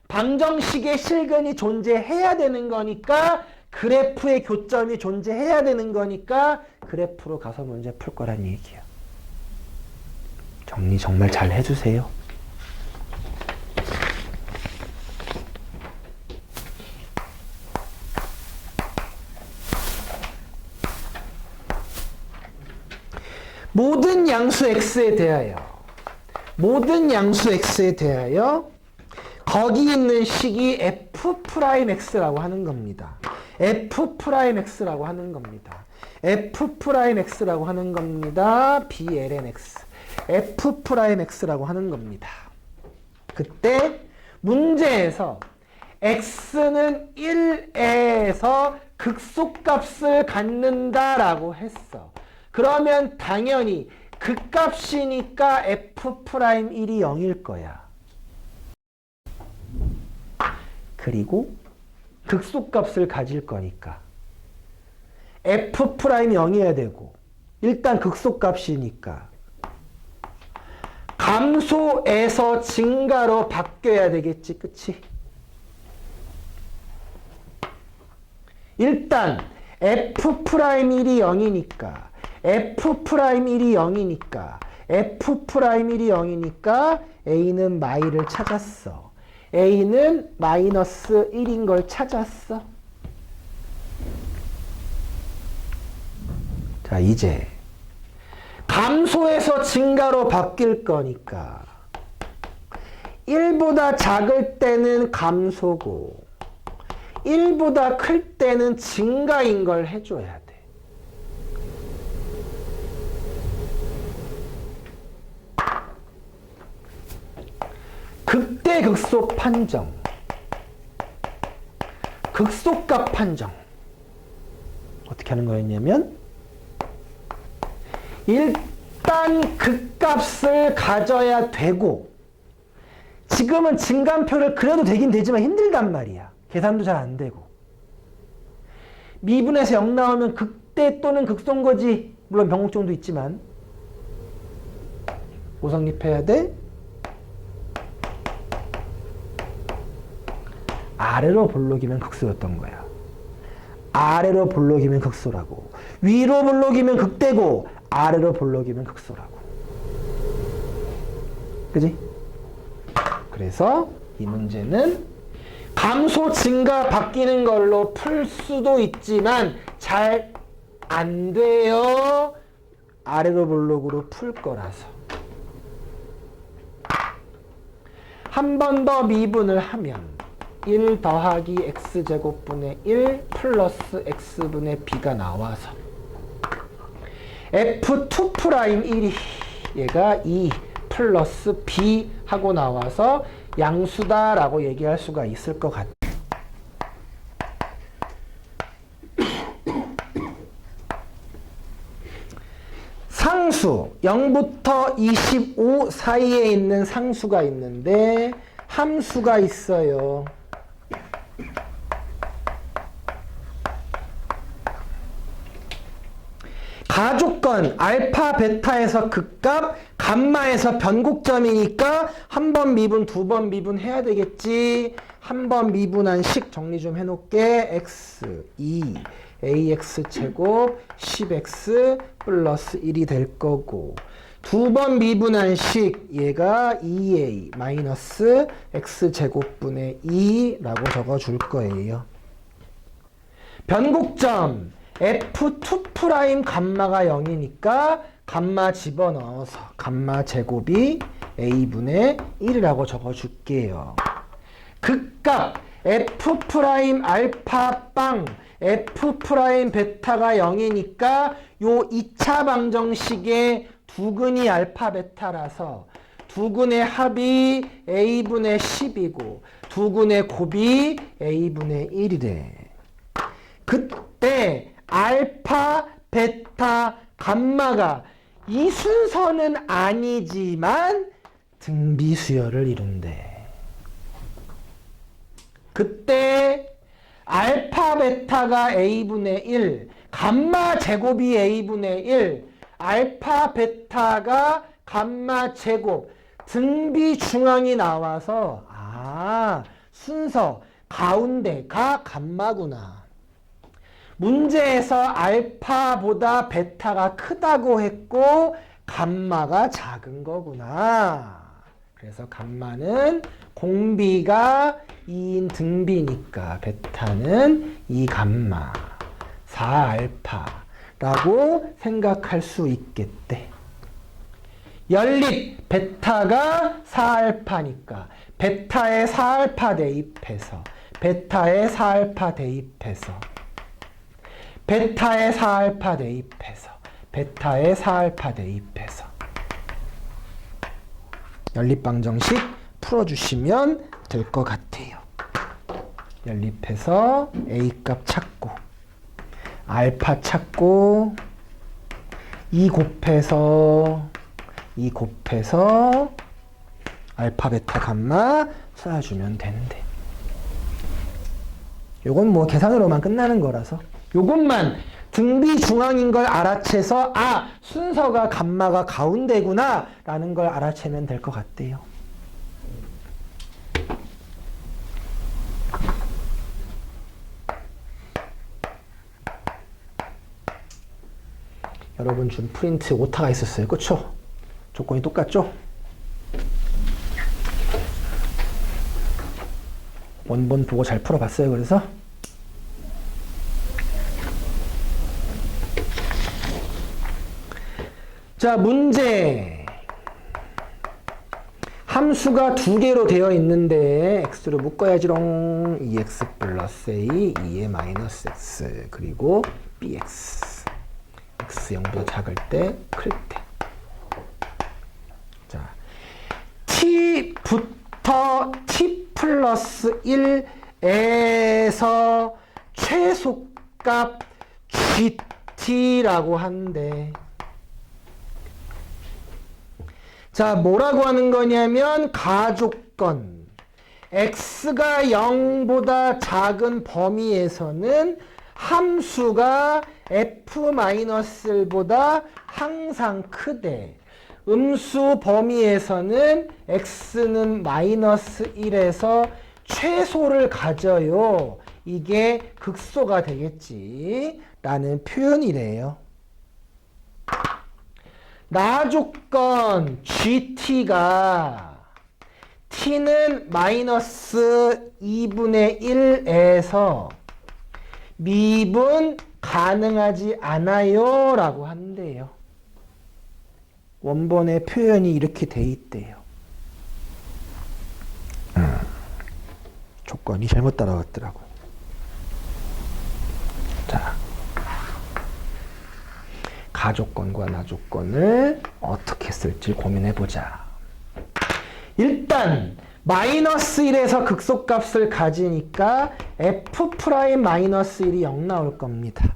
방정식의 실근이 존재해야 되는 거니까 그래프의 교점이 존재해야 되는 거니까 그래프로 가서 문제 풀 거란 얘기야. 정리 정말 잘 해주세요. 모든 양수 x에 대하여 거기 있는 식이 f'x라고 하는 겁니다. f'x라고 하는 겁니다. f'x라고 하는 겁니다. bln x. f'x라고 하는 겁니다. 그때 문제에서 x는 1에서 극소값을 갖는다라고 했어. 그러면 당연히 극값이니까 f'1이 0일 거야. 그리고 극소값을 가질 거니까 f'이 0이어야 되고 일단 극소값이니까 감소에서 증가로 바뀌어야 되겠지. 그치? 일단 f'일이 0이니까 f'일이 0이니까 a는 마이를 찾았어. a는 마이너스 1인 걸 찾았어. 자, 이제 감소에서 증가로 바뀔 거니까 1보다 작을 때는 감소고 1보다 클 때는 증가인 걸 해줘야 돼. 극대극소 판정, 극소값 판정 어떻게 하는 거였냐면 일단 극값을 가져야 되고 지금은 증감표를 그려도 되긴 되지만 힘들단 말이야. 계산도 잘 안 되고 미분에서 0 나오면 극대 또는 극소인 거지. 물론 병목정도 있지만 오성립해야 돼. 아래로 볼록이면 극소였던 거야. 아래로 볼록이면 극소라고. 위로 볼록이면 극대고 아래로 볼록이면 극소라고. 그지? 그래서 이 문제는 감소 증가 바뀌는 걸로 풀 수도 있지만 잘 안 돼요. 아래로 볼록으로 풀 거라서. 한 번 더 미분을 하면 1 더하기 x제곱분의 1 플러스 x분의 b가 나와서 f2'1이 얘가 2 플러스 b 하고 나와서 양수다라고 얘기할 수가 있을 것 같아요. 상수 0부터 25 사이에 있는 상수가 있는데 함수가 있어요. 가조건 알파 베타에서 극값 감마에서 변곡점이니까 한 번 미분 두 번 미분 해야 되겠지. 한 번 미분한 식 정리 좀 해놓을게. x 2 ax 제곱 10x 플러스 1이 될 거고 두 번 미분한 식 얘가 2a 마이너스 x 제곱분의 2라고 적어줄 거예요. 변곡점 f2' 감마가 0이니까 감마 집어넣어서 감마 제곱이 a분의 1이라고 적어줄게요. 극값 f' 알파 빵 f' 베타가 0이니까 요 2차 방정식의 두근이 알파 베타라서 두근의 합이 a분의 10이고 두근의 곱이 a분의 1이래. 그때 알파, 베타, 감마가 이 순서는 아니지만 등비수열을 이룬대. 그때 알파, 베타가 a분의 1, 감마 제곱이 a분의 1, 알파, 베타가 감마 제곱, 등비 중앙이 나와서 순서 가운데가 감마구나. 문제에서 알파보다 베타가 크다고 했고 감마가 작은 거구나. 그래서 감마는 공비가 2인 등비니까 베타는 2감마 4알파라고 생각할 수 있겠대. 연립 베타가 4알파니까 베타에 4알파 대입해서 베타에 4알파 대입해서 베타에 4알파 대입해서 베타에 4알파 대입해서 연립방정식 풀어주시면 될 것 같아요. 연립해서 A값 찾고 알파 찾고 2 곱해서 알파 베타 감마 써주면 된대. 요건 뭐 계산으로만 끝나는 거라서 요것만 등비 중앙인 걸 알아채서 순서가 감마가 가운데구나 라는 걸 알아채면 될 것 같대요. 여러분 준 프린트 오타가 있었어요. 그쵸? 조건이 똑같죠? 원본 보고 잘 풀어봤어요. 그래서 자, 문제. 함수가 두 개로 되어 있는데 x로 묶어야지롱. 2x 플러스 a, 2의 마이너스 x, 그리고 bx. x 0보다 작을 때, 클 때. 자, t부터 t 플러스 1에서 최소값 gt라고 한대. 자, 뭐라고 하는 거냐면 가조건 x가 0보다 작은 범위에서는 함수가 f-1보다 항상 크대. 음수 범위에서는 x는 마이너스 1에서 최소를 가져요. 이게 극소가 되겠지 라는 표현이래요. 나조건 GT가 T는 마이너스 2분의 1에서 미분 가능하지 않아요 라고 한대요. 원본의 표현이 이렇게 돼 있대요. 조건이 잘못 따라왔더라고. 자, 가조건과 나조건을 어떻게 쓸지 고민해보자. 일단 마이너스 1에서 극소값을 가지니까 f 프라임 마이너스 1이 0 나올 겁니다.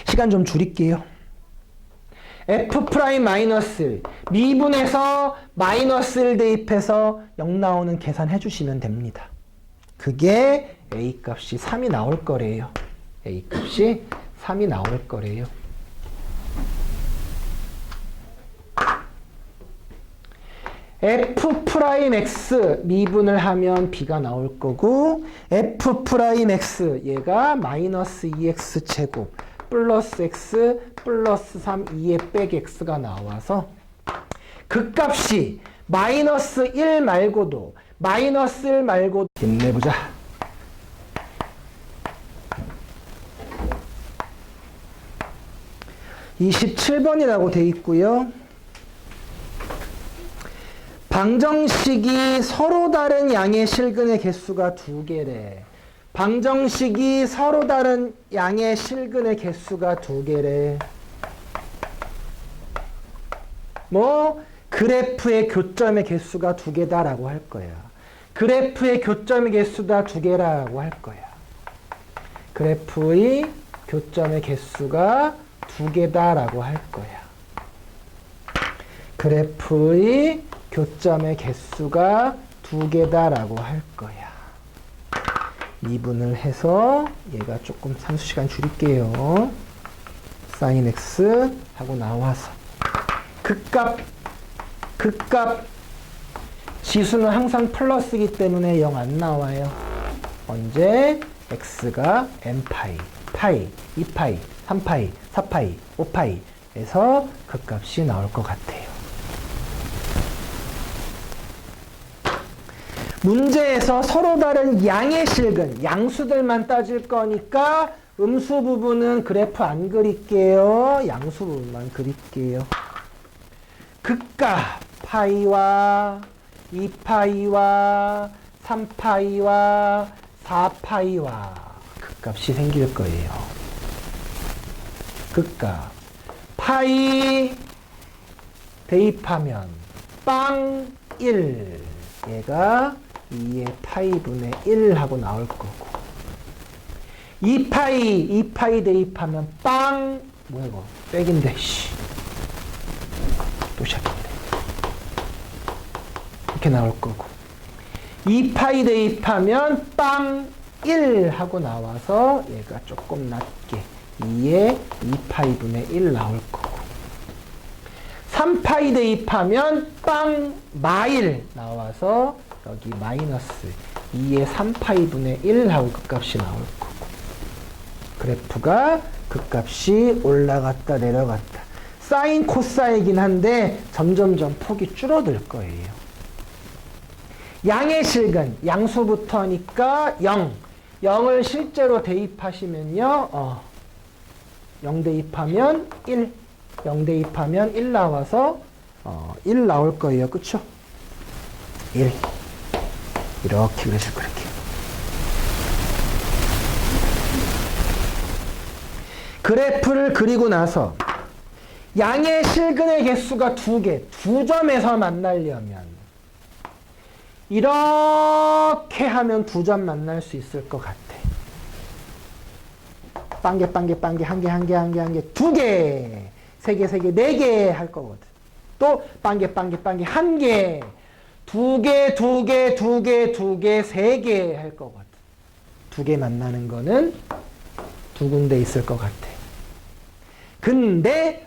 시간 좀 줄일게요. f 프라임 마이너스 1 미분에서 마이너스 1 대입해서 0 나오는 계산 해주시면 됩니다. 그게 a 값이 3이 나올 거래요. a 값이 3이 나올 거래요. f 프라임 x 미분을 하면 b가 나올 거고 f 프라임 x 얘가 마이너스 2x 제곱 플러스 x 플러스 3 2에 빼기 x가 나와서 그 값이 마이너스 1 말고도 힘내보자. (27번이라고) 돼 있고요. 방정식이 서로 다른 양의 실근의 개수가 2개래. 방정식이 서로 다른 양의 실근의 개수가 2개래. 그래프의 교점의 개수가 2개다라고 할 거야. 그래프의 교점의 개수가 2개라고 할 거야. 그래프의 교점의 개수가 2개다라고 할 거야. 그래프의 교점의 개수가 2개다라고 할 거야. 미분을 해서 얘가 조금 상수시간 줄일게요. sin x 하고 나와서 극값 지수는 항상 플러스이기 때문에 0 안 나와요. 언제? x가 n파이, 파이, 2파이, 3파이, 4파이, 5파이에서 극값이 나올 것 같아요. 문제에서 서로 다른 양의 실근, 양수들만 따질 거니까 음수 부분은 그래프 안 그릴게요. 양수 부분만 그릴게요. 극값 파이와 2파이와 3파이와 4파이와 극값이 생길 거예요. 극값 파이 대입하면 빵 1 얘가 2의 파이분의 1 하고 나올 거고 2파이 대입하면 빵 뭐야 이거 백인데 또 시작했네. 이렇게 나올 거고 2파이 대입하면 빵 1 하고 나와서 얘가 조금 낮게 2의 2파이분의 1 나올 거고 3파이 대입하면 빵 마일 나와서 여기 마이너스 2의 3파이분의 1 하고 극값이 나올 거고 그래프가 극값이 올라갔다 내려갔다 사인 코사이긴 한데 점점점 폭이 줄어들 거예요. 양의 실근 양수부터니까 0을 실제로 대입하시면요 0 대입하면 1 0 대입하면 1 나와서 1 나올 거예요. 그쵸? 1 이렇게 그려질 거예요. 그래프를 그리고 나서 양의 실근의 개수가 2개, 2점에서 만나려면 이렇게 하면 2점 만날 수 있을 것 같아. 빵개, 한 개, 2개, 3개, 4개 할 거거든. 또 빵개, 한 개, 2개, 3개 할 거거든. 2개 만나는 거는 2군데 있을 것 같아. 근데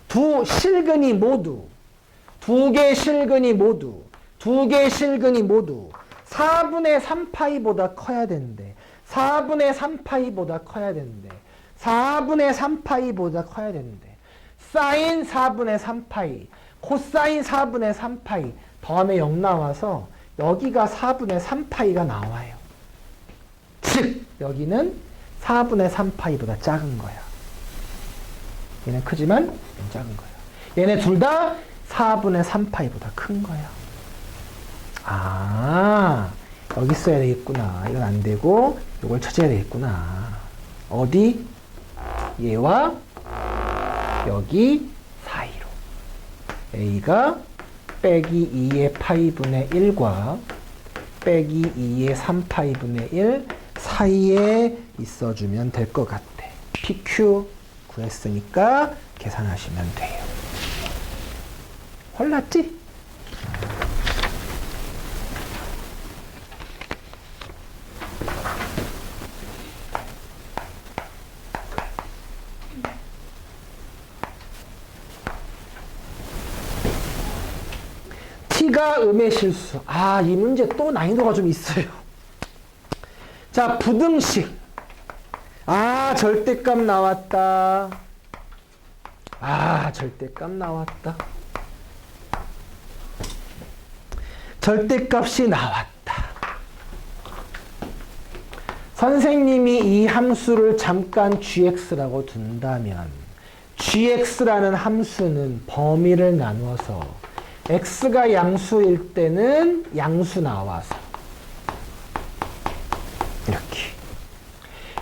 두 실근이 모두 2개 실근이 모두 4분의 3파이보다 커야 되는데 4분의 3파이보다 커야 되는데 4분의 3파이보다 커야 되는데 사인 4분의 3파이 코사인 4분의 3파이 다음에 0 나와서 여기가 4분의 3파이가 나와요. 즉 여기는 4분의 3파이보다 작은 거야. 얘는 크지만 얘는 작은 거야. 얘네 둘 다 4분의 3파이보다 큰 거야. 아, 여기 써야 되겠구나. 이건 안 되고 이걸 찾아야 되겠구나. 어디? 얘와 여기 사이로. a가 빼기 2의 파이분의 1과 빼기 2의 3파이분의 1 사이에 있어주면 될 것 같아. PQ 구했으니까 계산하시면 돼요. 헐났지? T가 음의 실수. 아, 이 문제 또 난이도가 좀 있어요. 자, 부등식. 아, 절대값 나왔다. 아, 절대값 나왔다. 절대값이 나왔다. 선생님이 이 함수를 잠깐 gx라고 둔다면 gx라는 함수는 범위를 나누어서 x가 양수일 때는 양수 나와서 이렇게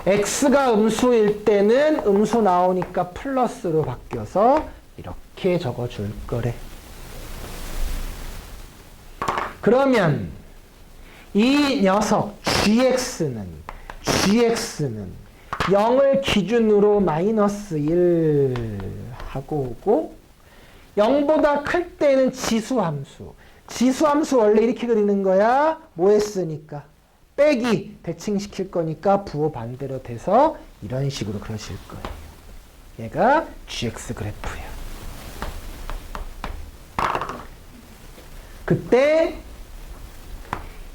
x가 음수일 때는 음수 나오니까 플러스로 바뀌어서 이렇게 적어줄 거래. 그러면 이 녀석 gx는 0을 기준으로 마이너스 1 하고 오고 0보다 클 때는 지수함수. 지수함수 원래 이렇게 그리는 거야. 뭐 했으니까? 빼기 대칭시킬 거니까 부호 반대로 돼서 이런 식으로 그려질 거예요. 얘가 gx 그래프야. 그때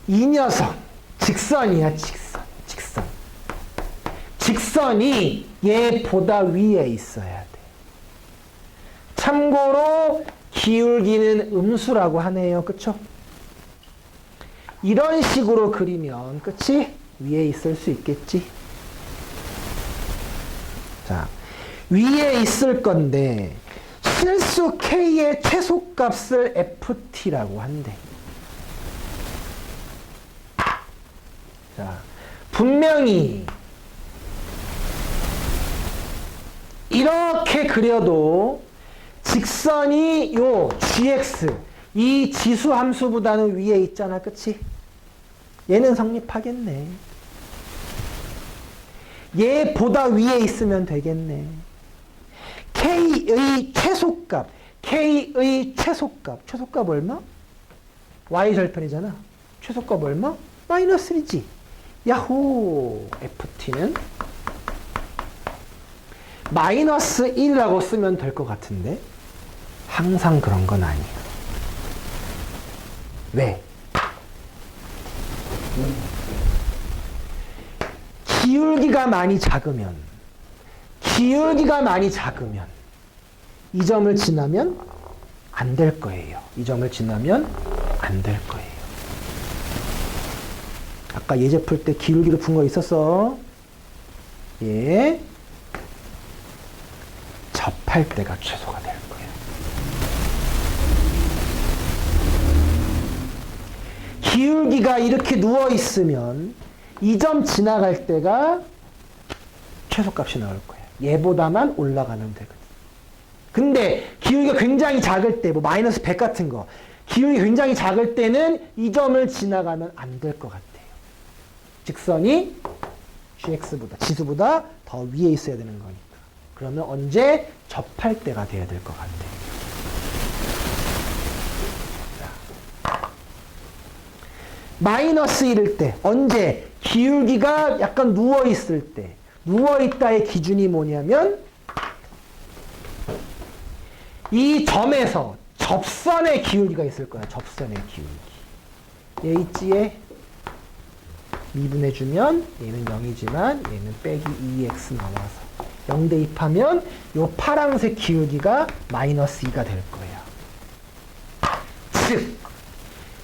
이 녀석 직선이야. 직선이 얘보다 위에 있어야 돼. 참고로 기울기는 음수라고 하네요. 그쵸? 이런 식으로 그리면 그치? 위에 있을 수 있겠지? 자, 위에 있을 건데 실수 K의 최소값을 FT라고 한대. 자, 분명히 이렇게 그려도 직선이 요 gx 이 지수 함수보다는 위에 있잖아. 그치? 얘는 성립하겠네. 얘보다 위에 있으면 되겠네. K의 최소값 최소값 얼마? Y절편이잖아. 최소값 얼마? 마이너스 1이지. 야호! FT는 마이너스 1이라고 쓰면 될 것 같은데 항상 그런 건 아니야. 왜? 기울기가 많이 작으면 이 점을 지나면 안 될 거예요. 이 점을 지나면 안 될 거예요. 아까 예제 풀 때 기울기로 푼 거 있었어? 예. 접할 때가 최소가 될 거예요. 기울기가 이렇게 누워 있으면 이 점 지나갈 때가 최소값이 나올 거예요. 얘보다만 올라가면 되거든. 근데 기울기가 굉장히 작을 때, 뭐 마이너스 100 같은 거, 기울기 굉장히 작을 때는 이 점을 지나가면 안 될 것 같아요. 직선이 gx보다, 지수보다 더 위에 있어야 되는 거니까. 그러면 언제? 접할 때가 돼야 될 것 같아요. 마이너스 1일 때, 언제? 기울기가 약간 누워있을 때. 누워있다의 기준이 뭐냐면 이 점에서 접선의 기울기가 있을 거야. 접선의 기울기. 얘 있지? 얘? 미분해주면 얘는 0이지만 얘는 빼기 2x 나와서 0 대입하면 요 파란색 기울기가 마이너스 2가 될 거예요. 즉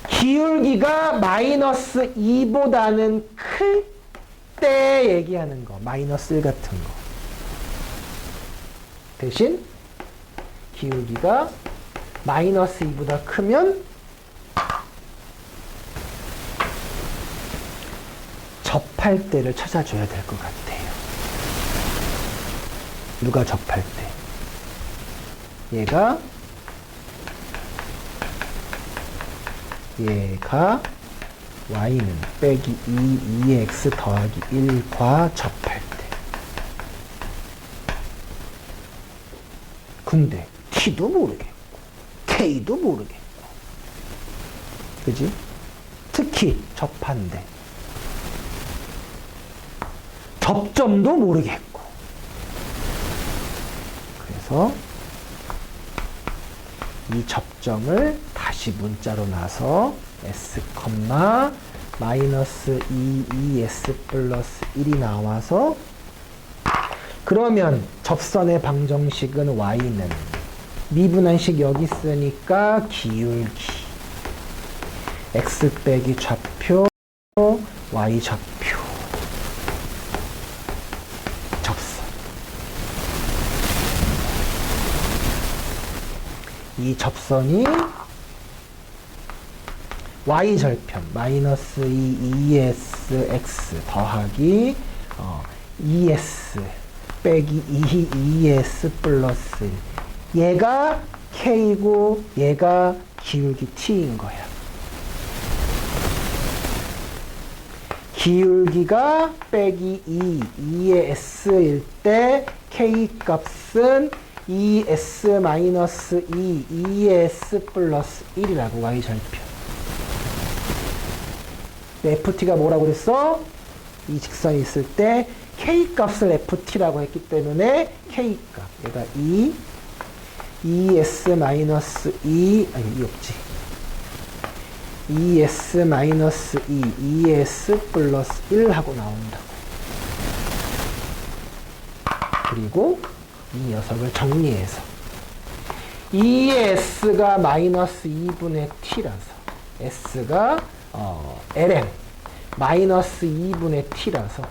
기울기가 마이너스 2보다는 클 때 얘기하는 거. 마이너스 1 같은 거. 대신 기울기가 마이너스 2보다 크면 접할 때를 찾아줘야 될 것 같아요. 누가 접할 때? 얘가 y는 빼기 2x 더하기 1과 접할 때. 근데 t도 모르겠고 k도 모르겠고, 그지? 특히 접한대. 접점도 모르겠고. 그래서 이 접점을 다시 문자로 놔서 s, 마이너스 2s 플러스 1이 나와서, 그러면 접선의 방정식은 y는 미분한식 여기 있으니까 기울기 x 빼기 좌표 y 좌표 접선. 이 접선이 y절편 마이너스 2es x 더하기 2s 빼기 2es 플러스 1. 얘가 k이고 얘가 기울기 t인 거야. 기울기가 빼기 2의 s일 때 k 값은 2s 마이너스 2의 s 플러스 1이라고 y절편. ft가 뭐라고 그랬어? 이 직선이 있을 때 k 값을 ft라고 했기 때문에 k 값, 얘가 2s 마이너스 2, 아니 2 없지. 2s 마이너스 2s 플러스 1 하고 나온다고. 그리고 이 녀석을 정리해서 2s가 마이너스 2분의 t라서 s가 ln 마이너스 2분의 t라서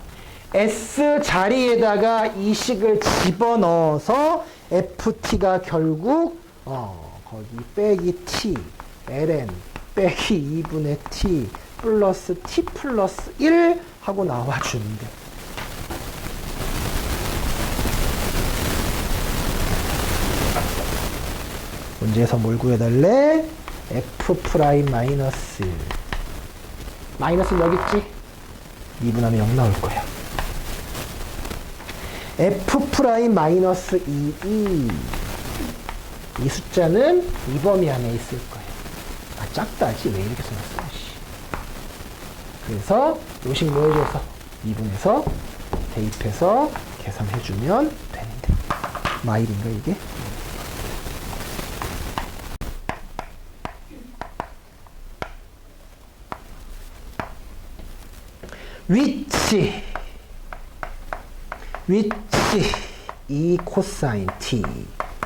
s 자리에다가 이 식을 집어넣어서 ft가 결국 거기 빼기 t ln 빼기 2분의 t 플러스 t 플러스 1 하고 나와준대. 문제에서 뭘 구해달래? f 프라임 마이너스 1. 마이너스는 여기 있지? 미분하면 0 나올 거야. f 프라임 마이너스 2이 이 숫자는 이 범위 안에 있을 거야. 아, 작다지 왜 이렇게 써놨어? 그래서 요식 뭐 해줘서 미분해서 대입해서 계산해주면 되는데. 마일인가 이게? 위치 2 코사인 t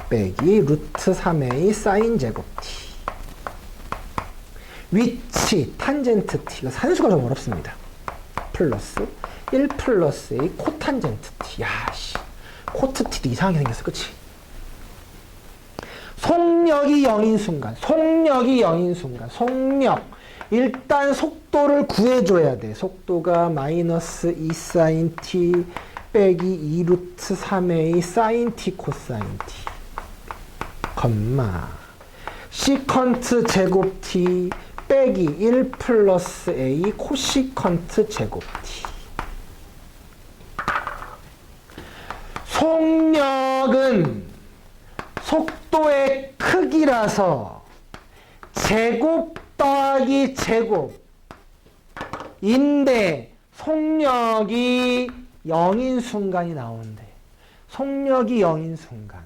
빼기 루트 3a 사인 제곱 t. 위치 탄젠트 t가 산수가 좀 어렵습니다. 플러스 1 플러스 a 코탄젠트 t. 야씨, 코트 t도 이상하게 생겼어, 그치? 속력이 0인 순간, 속력. 일단 속도를 구해줘야 돼. 속도가 마이너스 2 사인 t 빼기 2 루트 3a 사인 t 코사인 t 컴마 시컨트 제곱 t 빼기 1 플러스 a 코시컨트 제곱 t. 속력은 속도의 크기라서 제곱 더하기 제곱인데 속력이 0인 순간이 나오는데, 속력이 0인 순간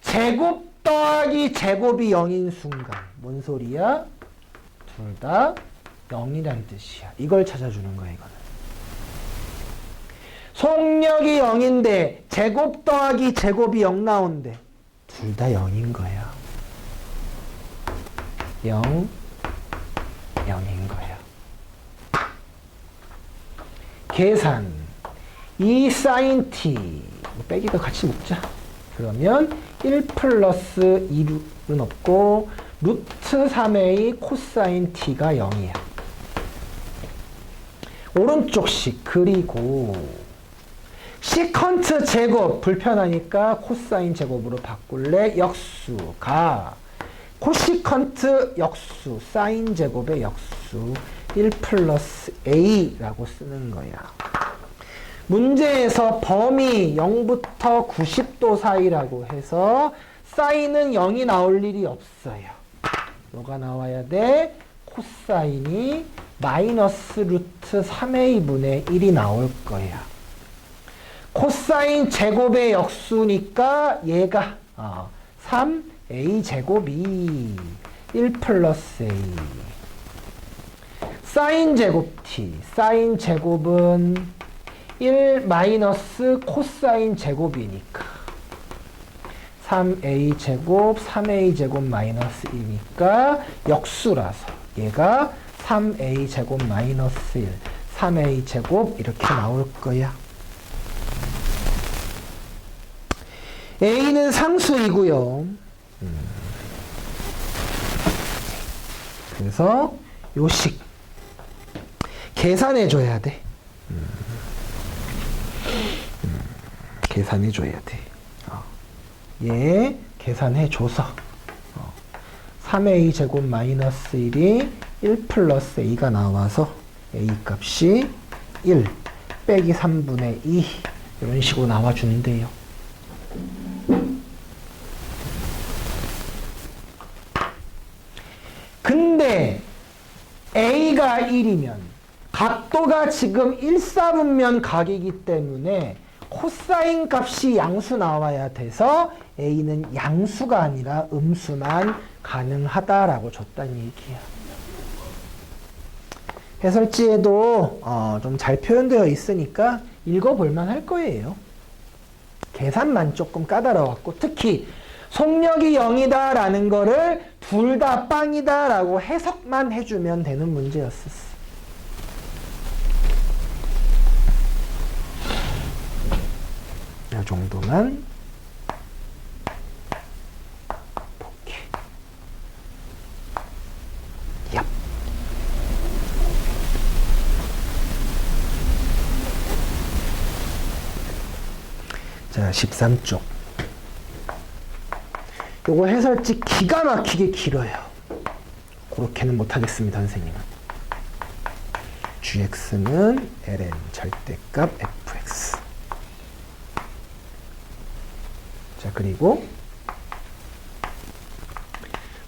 제곱 더하기 제곱이 0인 순간 뭔 소리야? 둘 다 0이란 뜻이야. 이걸 찾아주는 거야. 이거는 속력이 0인데 제곱 더하기 제곱이 0 나온대. 둘 다 0인 거야. 0, 0인 거야. 계산 2 사인 t 빼기도 같이 묶자. 그러면 1 플러스 2는 없고 루트 3a 코사인 t가 0이야. 오른쪽식 그리고 시컨트 제곱 불편하니까 코사인 제곱으로 바꿀래. 역수가 코시컨트 역수 사인 제곱의 역수 1 플러스 a라고 쓰는 거야. 문제에서 범위 0부터 90도 사이라고 해서 사인은 0이 나올 일이 없어요. 뭐가 나와야 돼? 코사인이 마이너스 루트 3a분의 1이 나올 거야. 코사인 제곱의 역수니까 얘가 3a 제곱이 1 플러스 a. 사인 제곱 t. 사인 제곱은 1 마이너스 코사인 제곱이니까 3a 제곱 3a 제곱 마이너스 2니까 역수라서 얘가 3a 제곱 마이너스 1 3a 제곱 이렇게 나올 거야. a는 상수이고요. 그래서 요식 계산해 줘야 돼. 계산해 줘야 돼. 얘 계산해 줘서 3a 제곱 마이너스 1이 1 플러스 a가 나와서 a 값이 1 빼기 3분의 2 이런 식으로 나와준대요. 근데 a가 1이면 각도가 지금 1사분면 각이기 때문에 코사인 값이 양수 나와야 돼서 a는 양수가 아니라 음수만 가능하다라고 줬다는 얘기야. 해설지에도 좀 잘 표현되어 있으니까 읽어볼만 할 거예요. 계산만 조금 까다로웠고 특히 속력이 0이다 라는 거를 둘 다 빵이다 라고 해석만 해주면 되는 문제였었어. 이 정도만 볼게. 얍. 자, 13쪽. 요거 해설지 기가 막히게 길어요. 그렇게는 못하겠습니다, 선생님은. gx는 ln 절대값 fx. 자, 그리고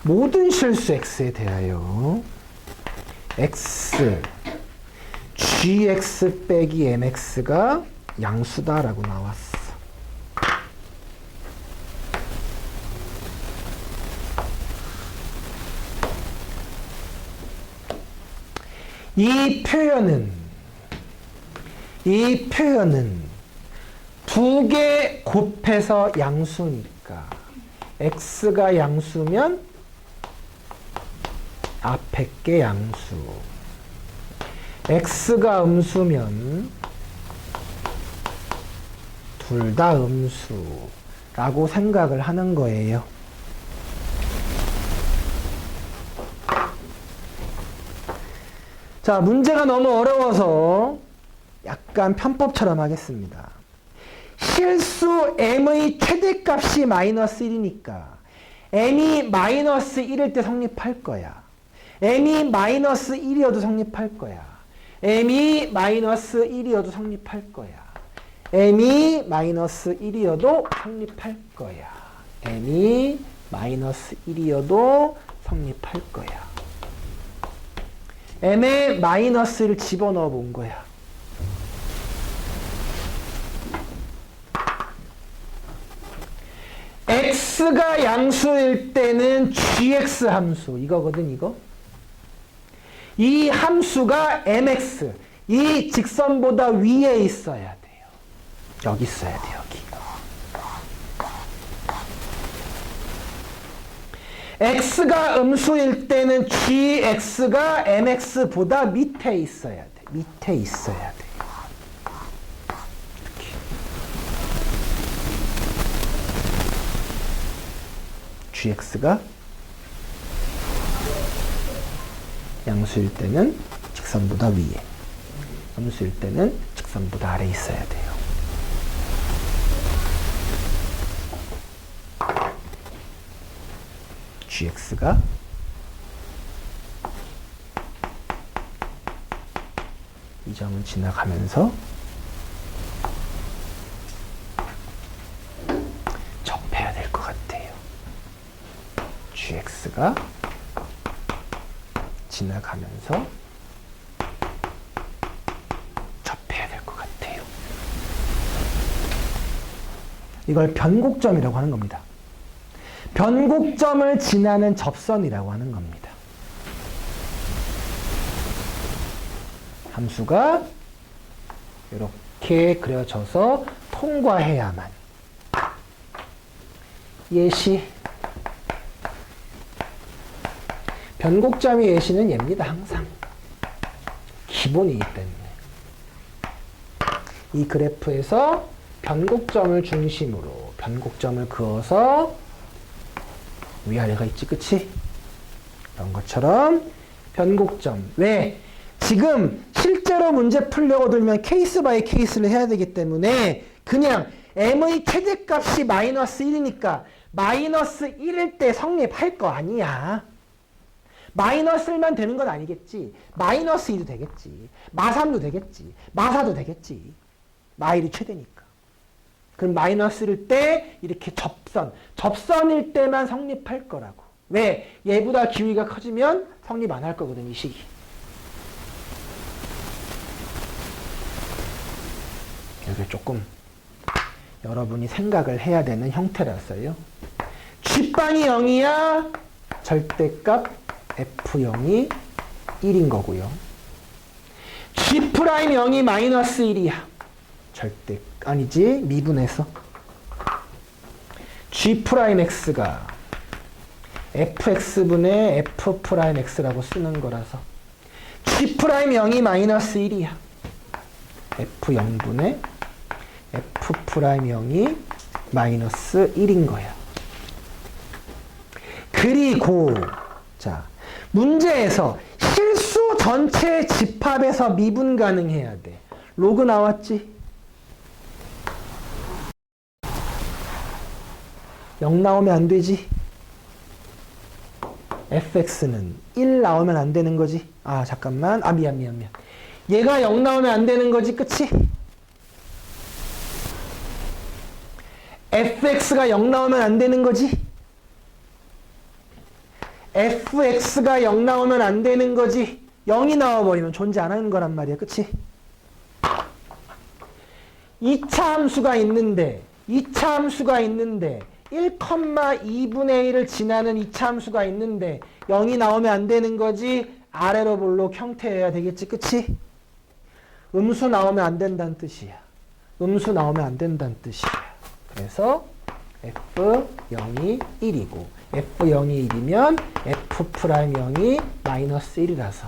모든 실수 x에 대하여 x, gx 빼기 mx가 양수다라고 나왔어. 이 표현은 두 개 곱해서 양수니까 x가 양수면 앞에 게 양수, x가 음수면 둘 다 음수라고 생각을 하는 거예요. 자, 문제가 너무 어려워서 약간 편법처럼 하겠습니다. 실수 m의 최대값이 마이너스 1이니까 m이 마이너스 1일 때 성립할 거야. m이 마이너스 1이어도 성립할 거야. m이 마이너스 1이어도 성립할 거야. m이 마이너스 1이어도 성립할 거야. m이 마이너스 1이어도 성립할 거야. m에 마이너스를 집어넣어 본 거야. x가 양수일 때는 gx 함수 이거거든. 이거 이 함수가 mx 이 직선보다 위에 있어야 돼요. 여기 있어야 돼. 여기 x가 음수일 때는 gx가 mx보다 밑에 있어야 돼. 밑에 있어야 돼. 이렇게. gx가 양수일 때는 직선보다 위에. 함수일 때는 직선보다 아래에 있어야 돼요. gx가 이 점을 지나가면서 접해야 될 것 같아요. gx가 지나가면서 접해야 될 것 같아요. 이걸 변곡점이라고 하는 겁니다. 변곡점을 지나는 접선이라고 하는 겁니다. 함수가 이렇게 그려져서 통과해야만 예시 변곡점의 예시는 얘입니다. 항상 기본이기 때문에 이 그래프에서 변곡점을 중심으로 변곡점을 그어서 위아래가 있지, 그치? 이런 것처럼 변곡점. 왜? 지금 실제로 문제 풀려고 들면 케이스 바이 케이스를 해야 되기 때문에 그냥 m의 최대값이 마이너스 1이니까 마이너스 1일 때 성립할 거 아니야. 마이너스 1만 되는 건 아니겠지. 마이너스 2도 되겠지. 마3도 되겠지. 마4도 되겠지. 마1이 최대니까. 그럼 마이너스 1일 때 이렇게 접선일 때만 성립할 거라고. 왜? 얘보다 기울기가 커지면 성립 안 할 거거든, 이 식이. 이게 조금 여러분이 생각을 해야 되는 형태라서요. G빵이 0이야 절대값 F0이 1인 거고요. G'0이 마이너스 1이야. 절대 아니지, 미분해서 G'X가 fx분의 f'x라고 쓰는 거라서 G'0이 마이너스 1이야. f0분의 f'0이 마이너스 1인 거야. 그리고 자, 문제에서 실수 전체 집합에서 미분 가능해야 돼. 로그 나왔지? 0 나오면 안 되지? fx는 1 나오면 안 되는 거지? 아, 잠깐만. 아, 미안. 얘가 0 나오면 안 되는 거지, 그치? fx가 0 나오면 안 되는 거지? fx가 0 나오면 안 되는 거지? 0이 나와버리면 존재 안 하는 거란 말이야, 그치? 2차 함수가 있는데 1,2분의 1을 지나는 2차 함수가 있는데 0이 나오면 안 되는 거지? 아래로 볼록 형태여야 되겠지, 그치? 음수 나오면 안 된다는 뜻이야. 그래서 f0이 1이고 f0이 1이면 f'0이 마이너스 1이라서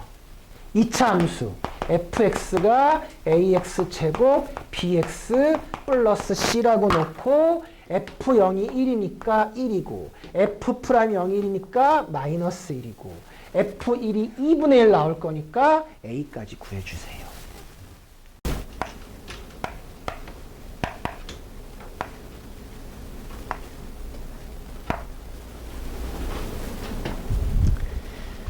2차 함수 fx가 ax제곱 bx 플러스 c라고 놓고 f0이 1이니까 1이고 f'0이 1이니까 마이너스 1이고 f1이 2분의 1 나올 거니까 a까지 구해주세요.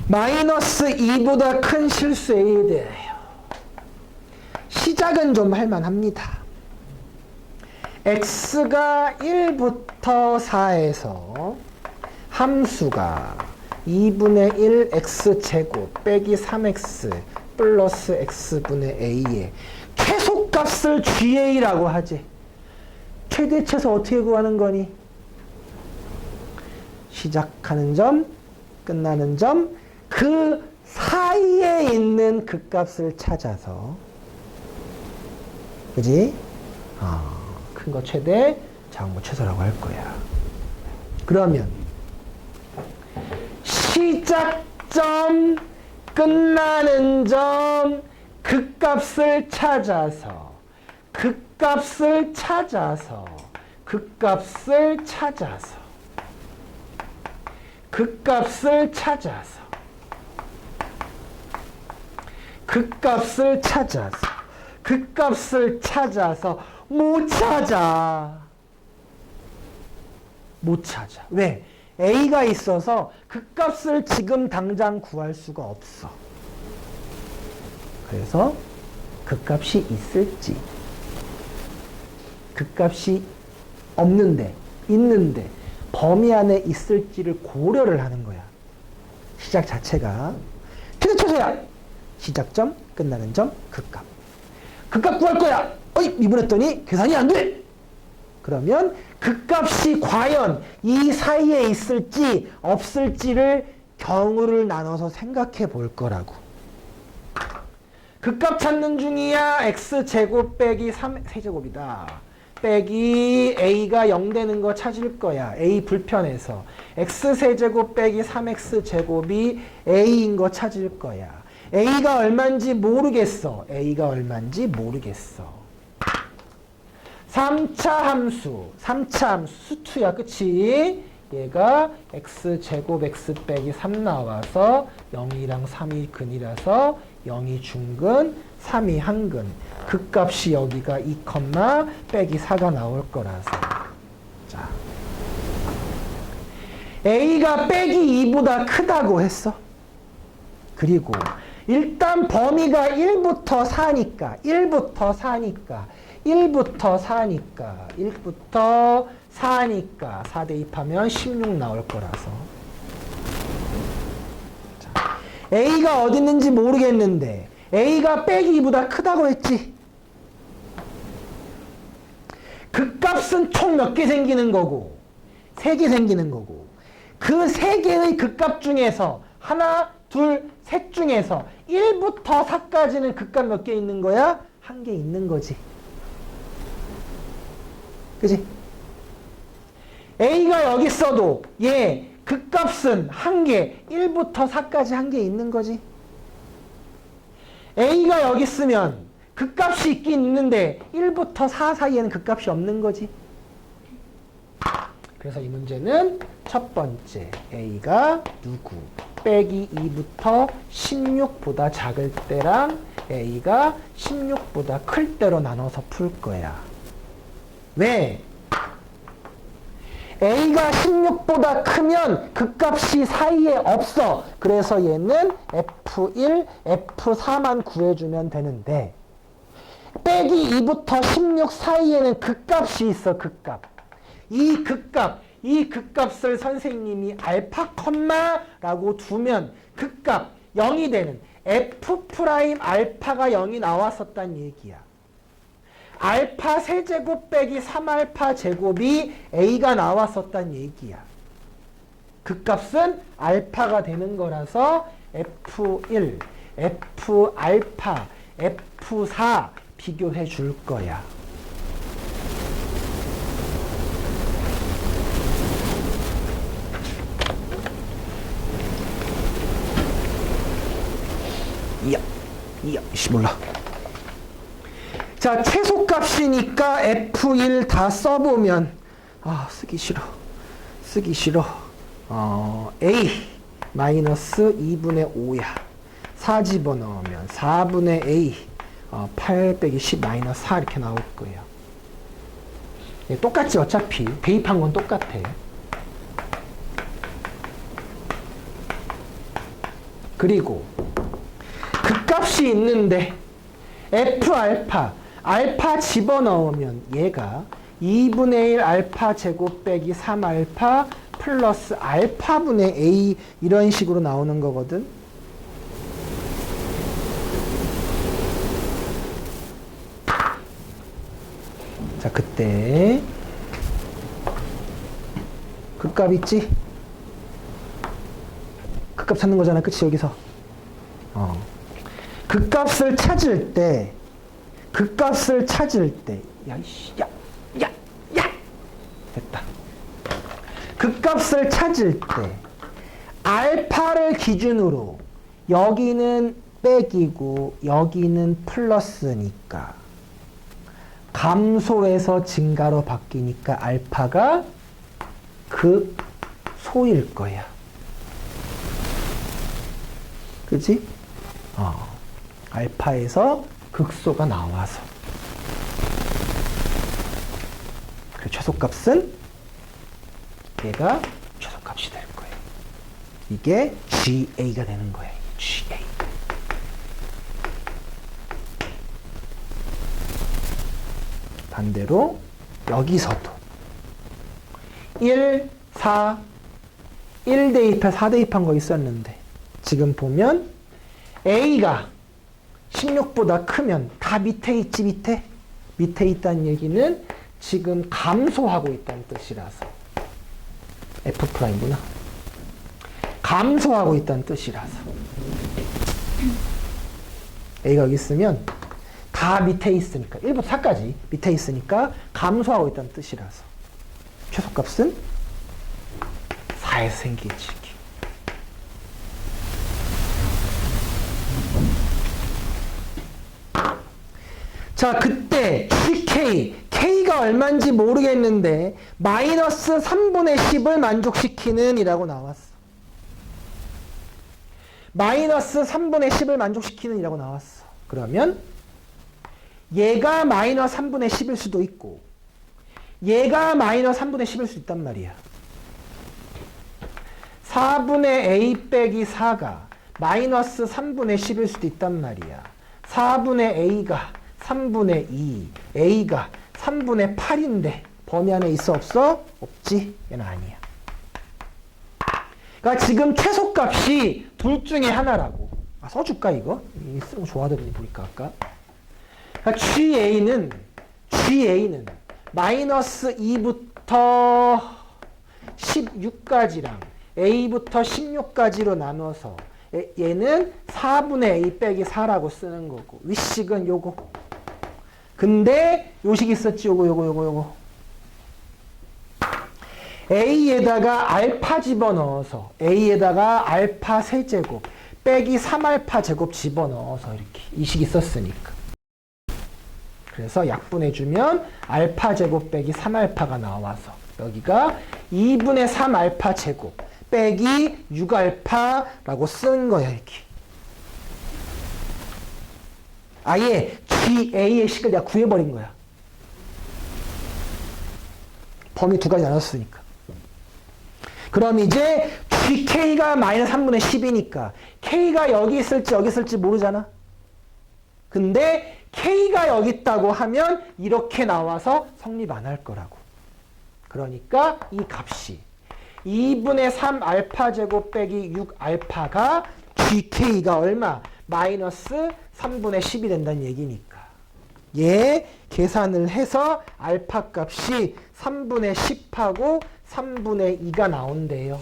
마이너스 2보다 큰 실수 A에 대하여 시작은 좀 할만합니다. x가 1부터 4에서 함수가 2분의 1 x제곱 빼기 3x 플러스 x분의 a의 최소값을 GA라고 하지. 최대치에서 어떻게 구하는 거니? 시작하는 점, 끝나는 점, 그 사이에 있는 그 값을 찾아서, 그지? 큰 거 최대, 작은 거 최소라고 할 거야. 그러면 시작점, 끝나는 점, 그 값을 찾아서 그 값을 찾아서 못 찾아. 못 찾아. 왜? A가 있어서 그 값을 지금 당장 구할 수가 없어. 그래서 그 값이 있을지, 그 값이 없는데, 있는데, 범위 안에 있을지를 고려를 하는 거야. 시작 자체가. 최대 최소야! 시작점, 끝나는 점, 그 값. 그 값 구할 거야! 어이! 미분했더니 계산이 안 돼! 그러면 그 값이 과연 이 사이에 있을지 없을지를 경우를 나눠서 생각해 볼 거라고. 그 값 찾는 중이야. x제곱 빼기 3, 세제곱이다. 빼기 a가 0 되는 거 찾을 거야. a 불편해서. x세제곱 빼기 3x제곱이 a인 거 찾을 거야. a가 얼마인지 모르겠어. a가 얼마인지 모르겠어. 3차 함수 수투야. 그치? 얘가 x제곱 x 빼기 3 나와서 0이랑 3이 근이라서 0이 중근, 3이 한근. 그 값이 여기가 2, 빼기 4가 나올 거라서. 자, a가 빼기 2보다 크다고 했어. 그리고 일단 범위가 1부터 4니까 1부터 4니까 4 대입하면 16 나올 거라서. 자, A가 어디 있는지 모르겠는데 A가 빼기 2보다 크다고 했지. 그 값은 총 몇 개 생기는 거고 3개 생기는 거고 그 3개의 그 값 중에서 하나, 둘, 셋 중에서 1부터 4까지는 그 값 몇 개 있는 거야? 1개 있는 거지. 그지? A가 여기 있어도 얘 그 값은 1개, 1부터 4까지 1개 있는 거지. A가 여기 있으면 그 값이 있긴 있는데 1부터 4 사이에는 그 값이 없는 거지. 그래서 이 문제는 첫 번째 A가 누구? 빼기 2부터 16보다 작을 때랑 A가 16보다 클 때로 나눠서 풀 거야. 왜? A가 16보다 크면 그 값이 사이에 없어. 그래서 얘는 F1, F4만 구해주면 되는데 빼기 2부터 16 사이에는 그 값이 있어. 그 값. 이 그 값을 선생님이 알파 컴마라고 두면 그 값 0이 되는 F 프라임 알파가 0이 나왔었단 얘기야. 알파 세제곱 빼기 3알파 제곱이 A가 나왔었단 얘기야. 그 값은 알파가 되는 거라서 F1, F알파, F4 비교해 줄 거야. 몰라. 자, 최소값이니까 F1 다 써보면 쓰기 싫어. A 마이너스 2분의 5야. 4 집어넣으면 4분의 A 8 빼기 10 마이너스 4 이렇게 나올 거예요. 똑같지 어차피. 대입한 건 똑같아. 그리고 그 값이 있는데 F알파 알파 집어넣으면 얘가 2분의 1 알파 제곱 빼기 3알파 플러스 알파분의 A 이런 식으로 나오는 거거든. 자, 그때 그 값 있지? 그 값 찾는 거잖아. 그치? 여기서 그 값을 찾을 때 됐다. 그 값을 찾을 때 알파를 기준으로 여기는 빼기고 여기는 플러스니까 감소해서 증가로 바뀌니까 알파가 그 소일 거야. 그지? 알파에서 극소가 나와서. 그 최소값은 얘가 최소값이 될 거예요. 이게 GA가 되는 거예요. GA. 반대로 여기서도 1, 4, 1 대입해 4 대입한 거 있었는데 지금 보면 A가 16보다 크면 다 밑에 있지 밑에? 밑에 있다는 얘기는 지금 감소하고 있다는 뜻이라서 F'구나. 감소하고 있다는 뜻이라서 A가 여기 있으면 다 밑에 있으니까 1부터 4까지 밑에 있으니까 감소하고 있다는 뜻이라서 최소값은 4에서 생기지. 자, 그때 GK, K가 얼마인지 모르겠는데 마이너스 3분의 10을 만족시키는 이라고 나왔어. 마이너스 3분의 10을 만족시키는 이라고 나왔어. 그러면 얘가 마이너스 3분의 10일 수도 있고 얘가 마이너스 3분의 10일 수 있단 말이야. 4분의 A 빼기 4가 마이너스 3분의 10일 수도 있단 말이야. 4분의 A가 3분의 2, A가 3분의 8인데 범위 안에 있어 없어? 없지? 얘는 아니야. 그러니까 지금 최소값이 둘 중에 하나라고. 아, 써줄까 이거? 쓰는 거 좋아하더니 보니까 아까. 그러니까 GA는 마이너스 2부터 16까지랑 A부터 16까지로 나눠서 얘는 4분의 A 빼기 4라고 쓰는 거고 윗식은 요거. 근데 요식 있었지 요거. A에다가 알파 집어넣어서 A에다가 알파 세제곱 빼기 3알파 제곱 집어넣어서 이렇게 이식 있었으니까. 그래서 약분해주면 알파 제곱 빼기 3알파가 나와서 여기가 2분의 3알파 제곱 빼기 6알파라고 쓰는 거야 이렇게. 아예 GA의 식을 내가 구해버린 거야. 범위 두 가지 나눴으니까. 그럼 이제 GK가 마이너스 3분의 10이니까 K가 여기 있을지 모르잖아. 근데 K가 여기 있다고 하면 이렇게 나와서 성립 안 할 거라고. 그러니까 이 값이 2분의 3 알파 제곱 빼기 6 알파가 GK가 얼마? 마이너스 3분의 10이 된다는 얘기니까. 얘 계산을 해서 알파 값이 3분의 10하고 3분의 2가 나온대요.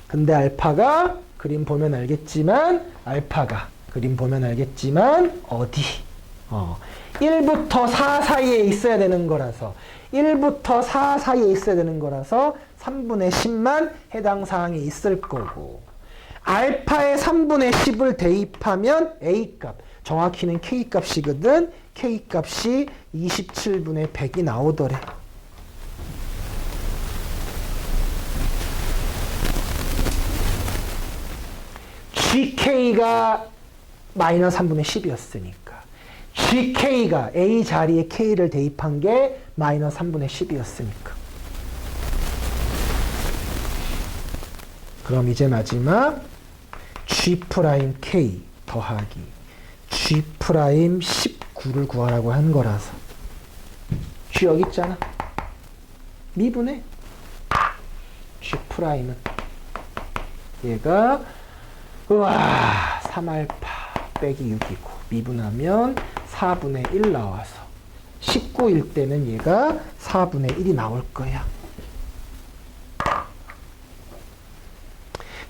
근데 알파가 그림 보면 알겠지만 어디? 1부터 4 사이에 있어야 되는 거라서 1부터 4 사이에 있어야 되는 거라서 3분의 10만 해당 사항에 있을 거고 알파에 3분의 10을 대입하면 A값, 정확히는 K값이거든. K값이 27분의 100이 나오더래. GK가 마이너스 3분의 10이었으니까 GK가 A 자리에 K를 대입한 게 마이너스 3분의 10이었으니까. 그럼 이제 마지막 G'K 더하기 G'19를 구하라고 한 거라서 G 여기 있잖아. 미분해. G'은 얘가 3알파 빼기 6이고 미분하면 4분의 1 나와서 19일 때는 얘가 4분의 1이 나올 거야.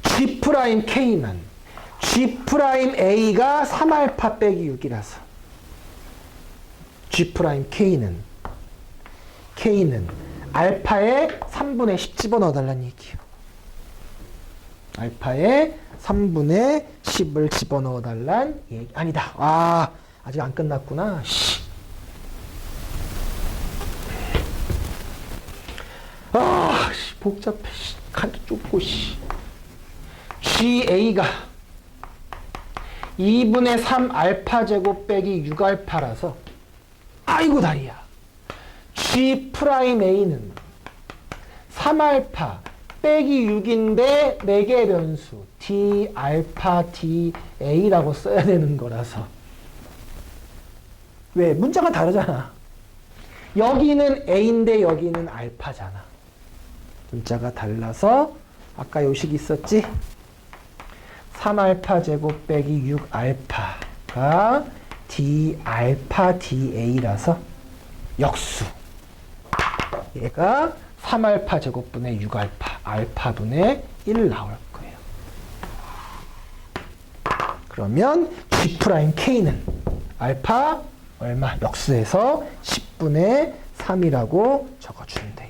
G'K는 G'A가 3알파 빼기 6이라서 K는 알파에 3분의 10 집어넣어달라는 얘기예요. 알파에 3분의 10을 집어넣어달란 얘기. 아니다. 아직 안 끝났구나. 복잡해. 칸도 좁고. GA가 2분의 3 알파 제곱 빼기 6알파라서 아이고 다리야. G 프라임 A는 3알파 빼기 6인데 4개의 변수 D 알파 D A라고 써야 되는 거라서. 왜? 문자가 다르잖아. 여기는 A인데 여기는 알파잖아. 문자가 달라서 아까 요식 있었지? 3알파 제곱 빼기 6알파가 D 알파 D A라서 역수. 얘가 3알파 제곱분의 6알파, 알파분의 1 나올 거예요. 그러면 G'K는 알파 얼마? 역수해서 10분의 3이라고 적어주면 돼요.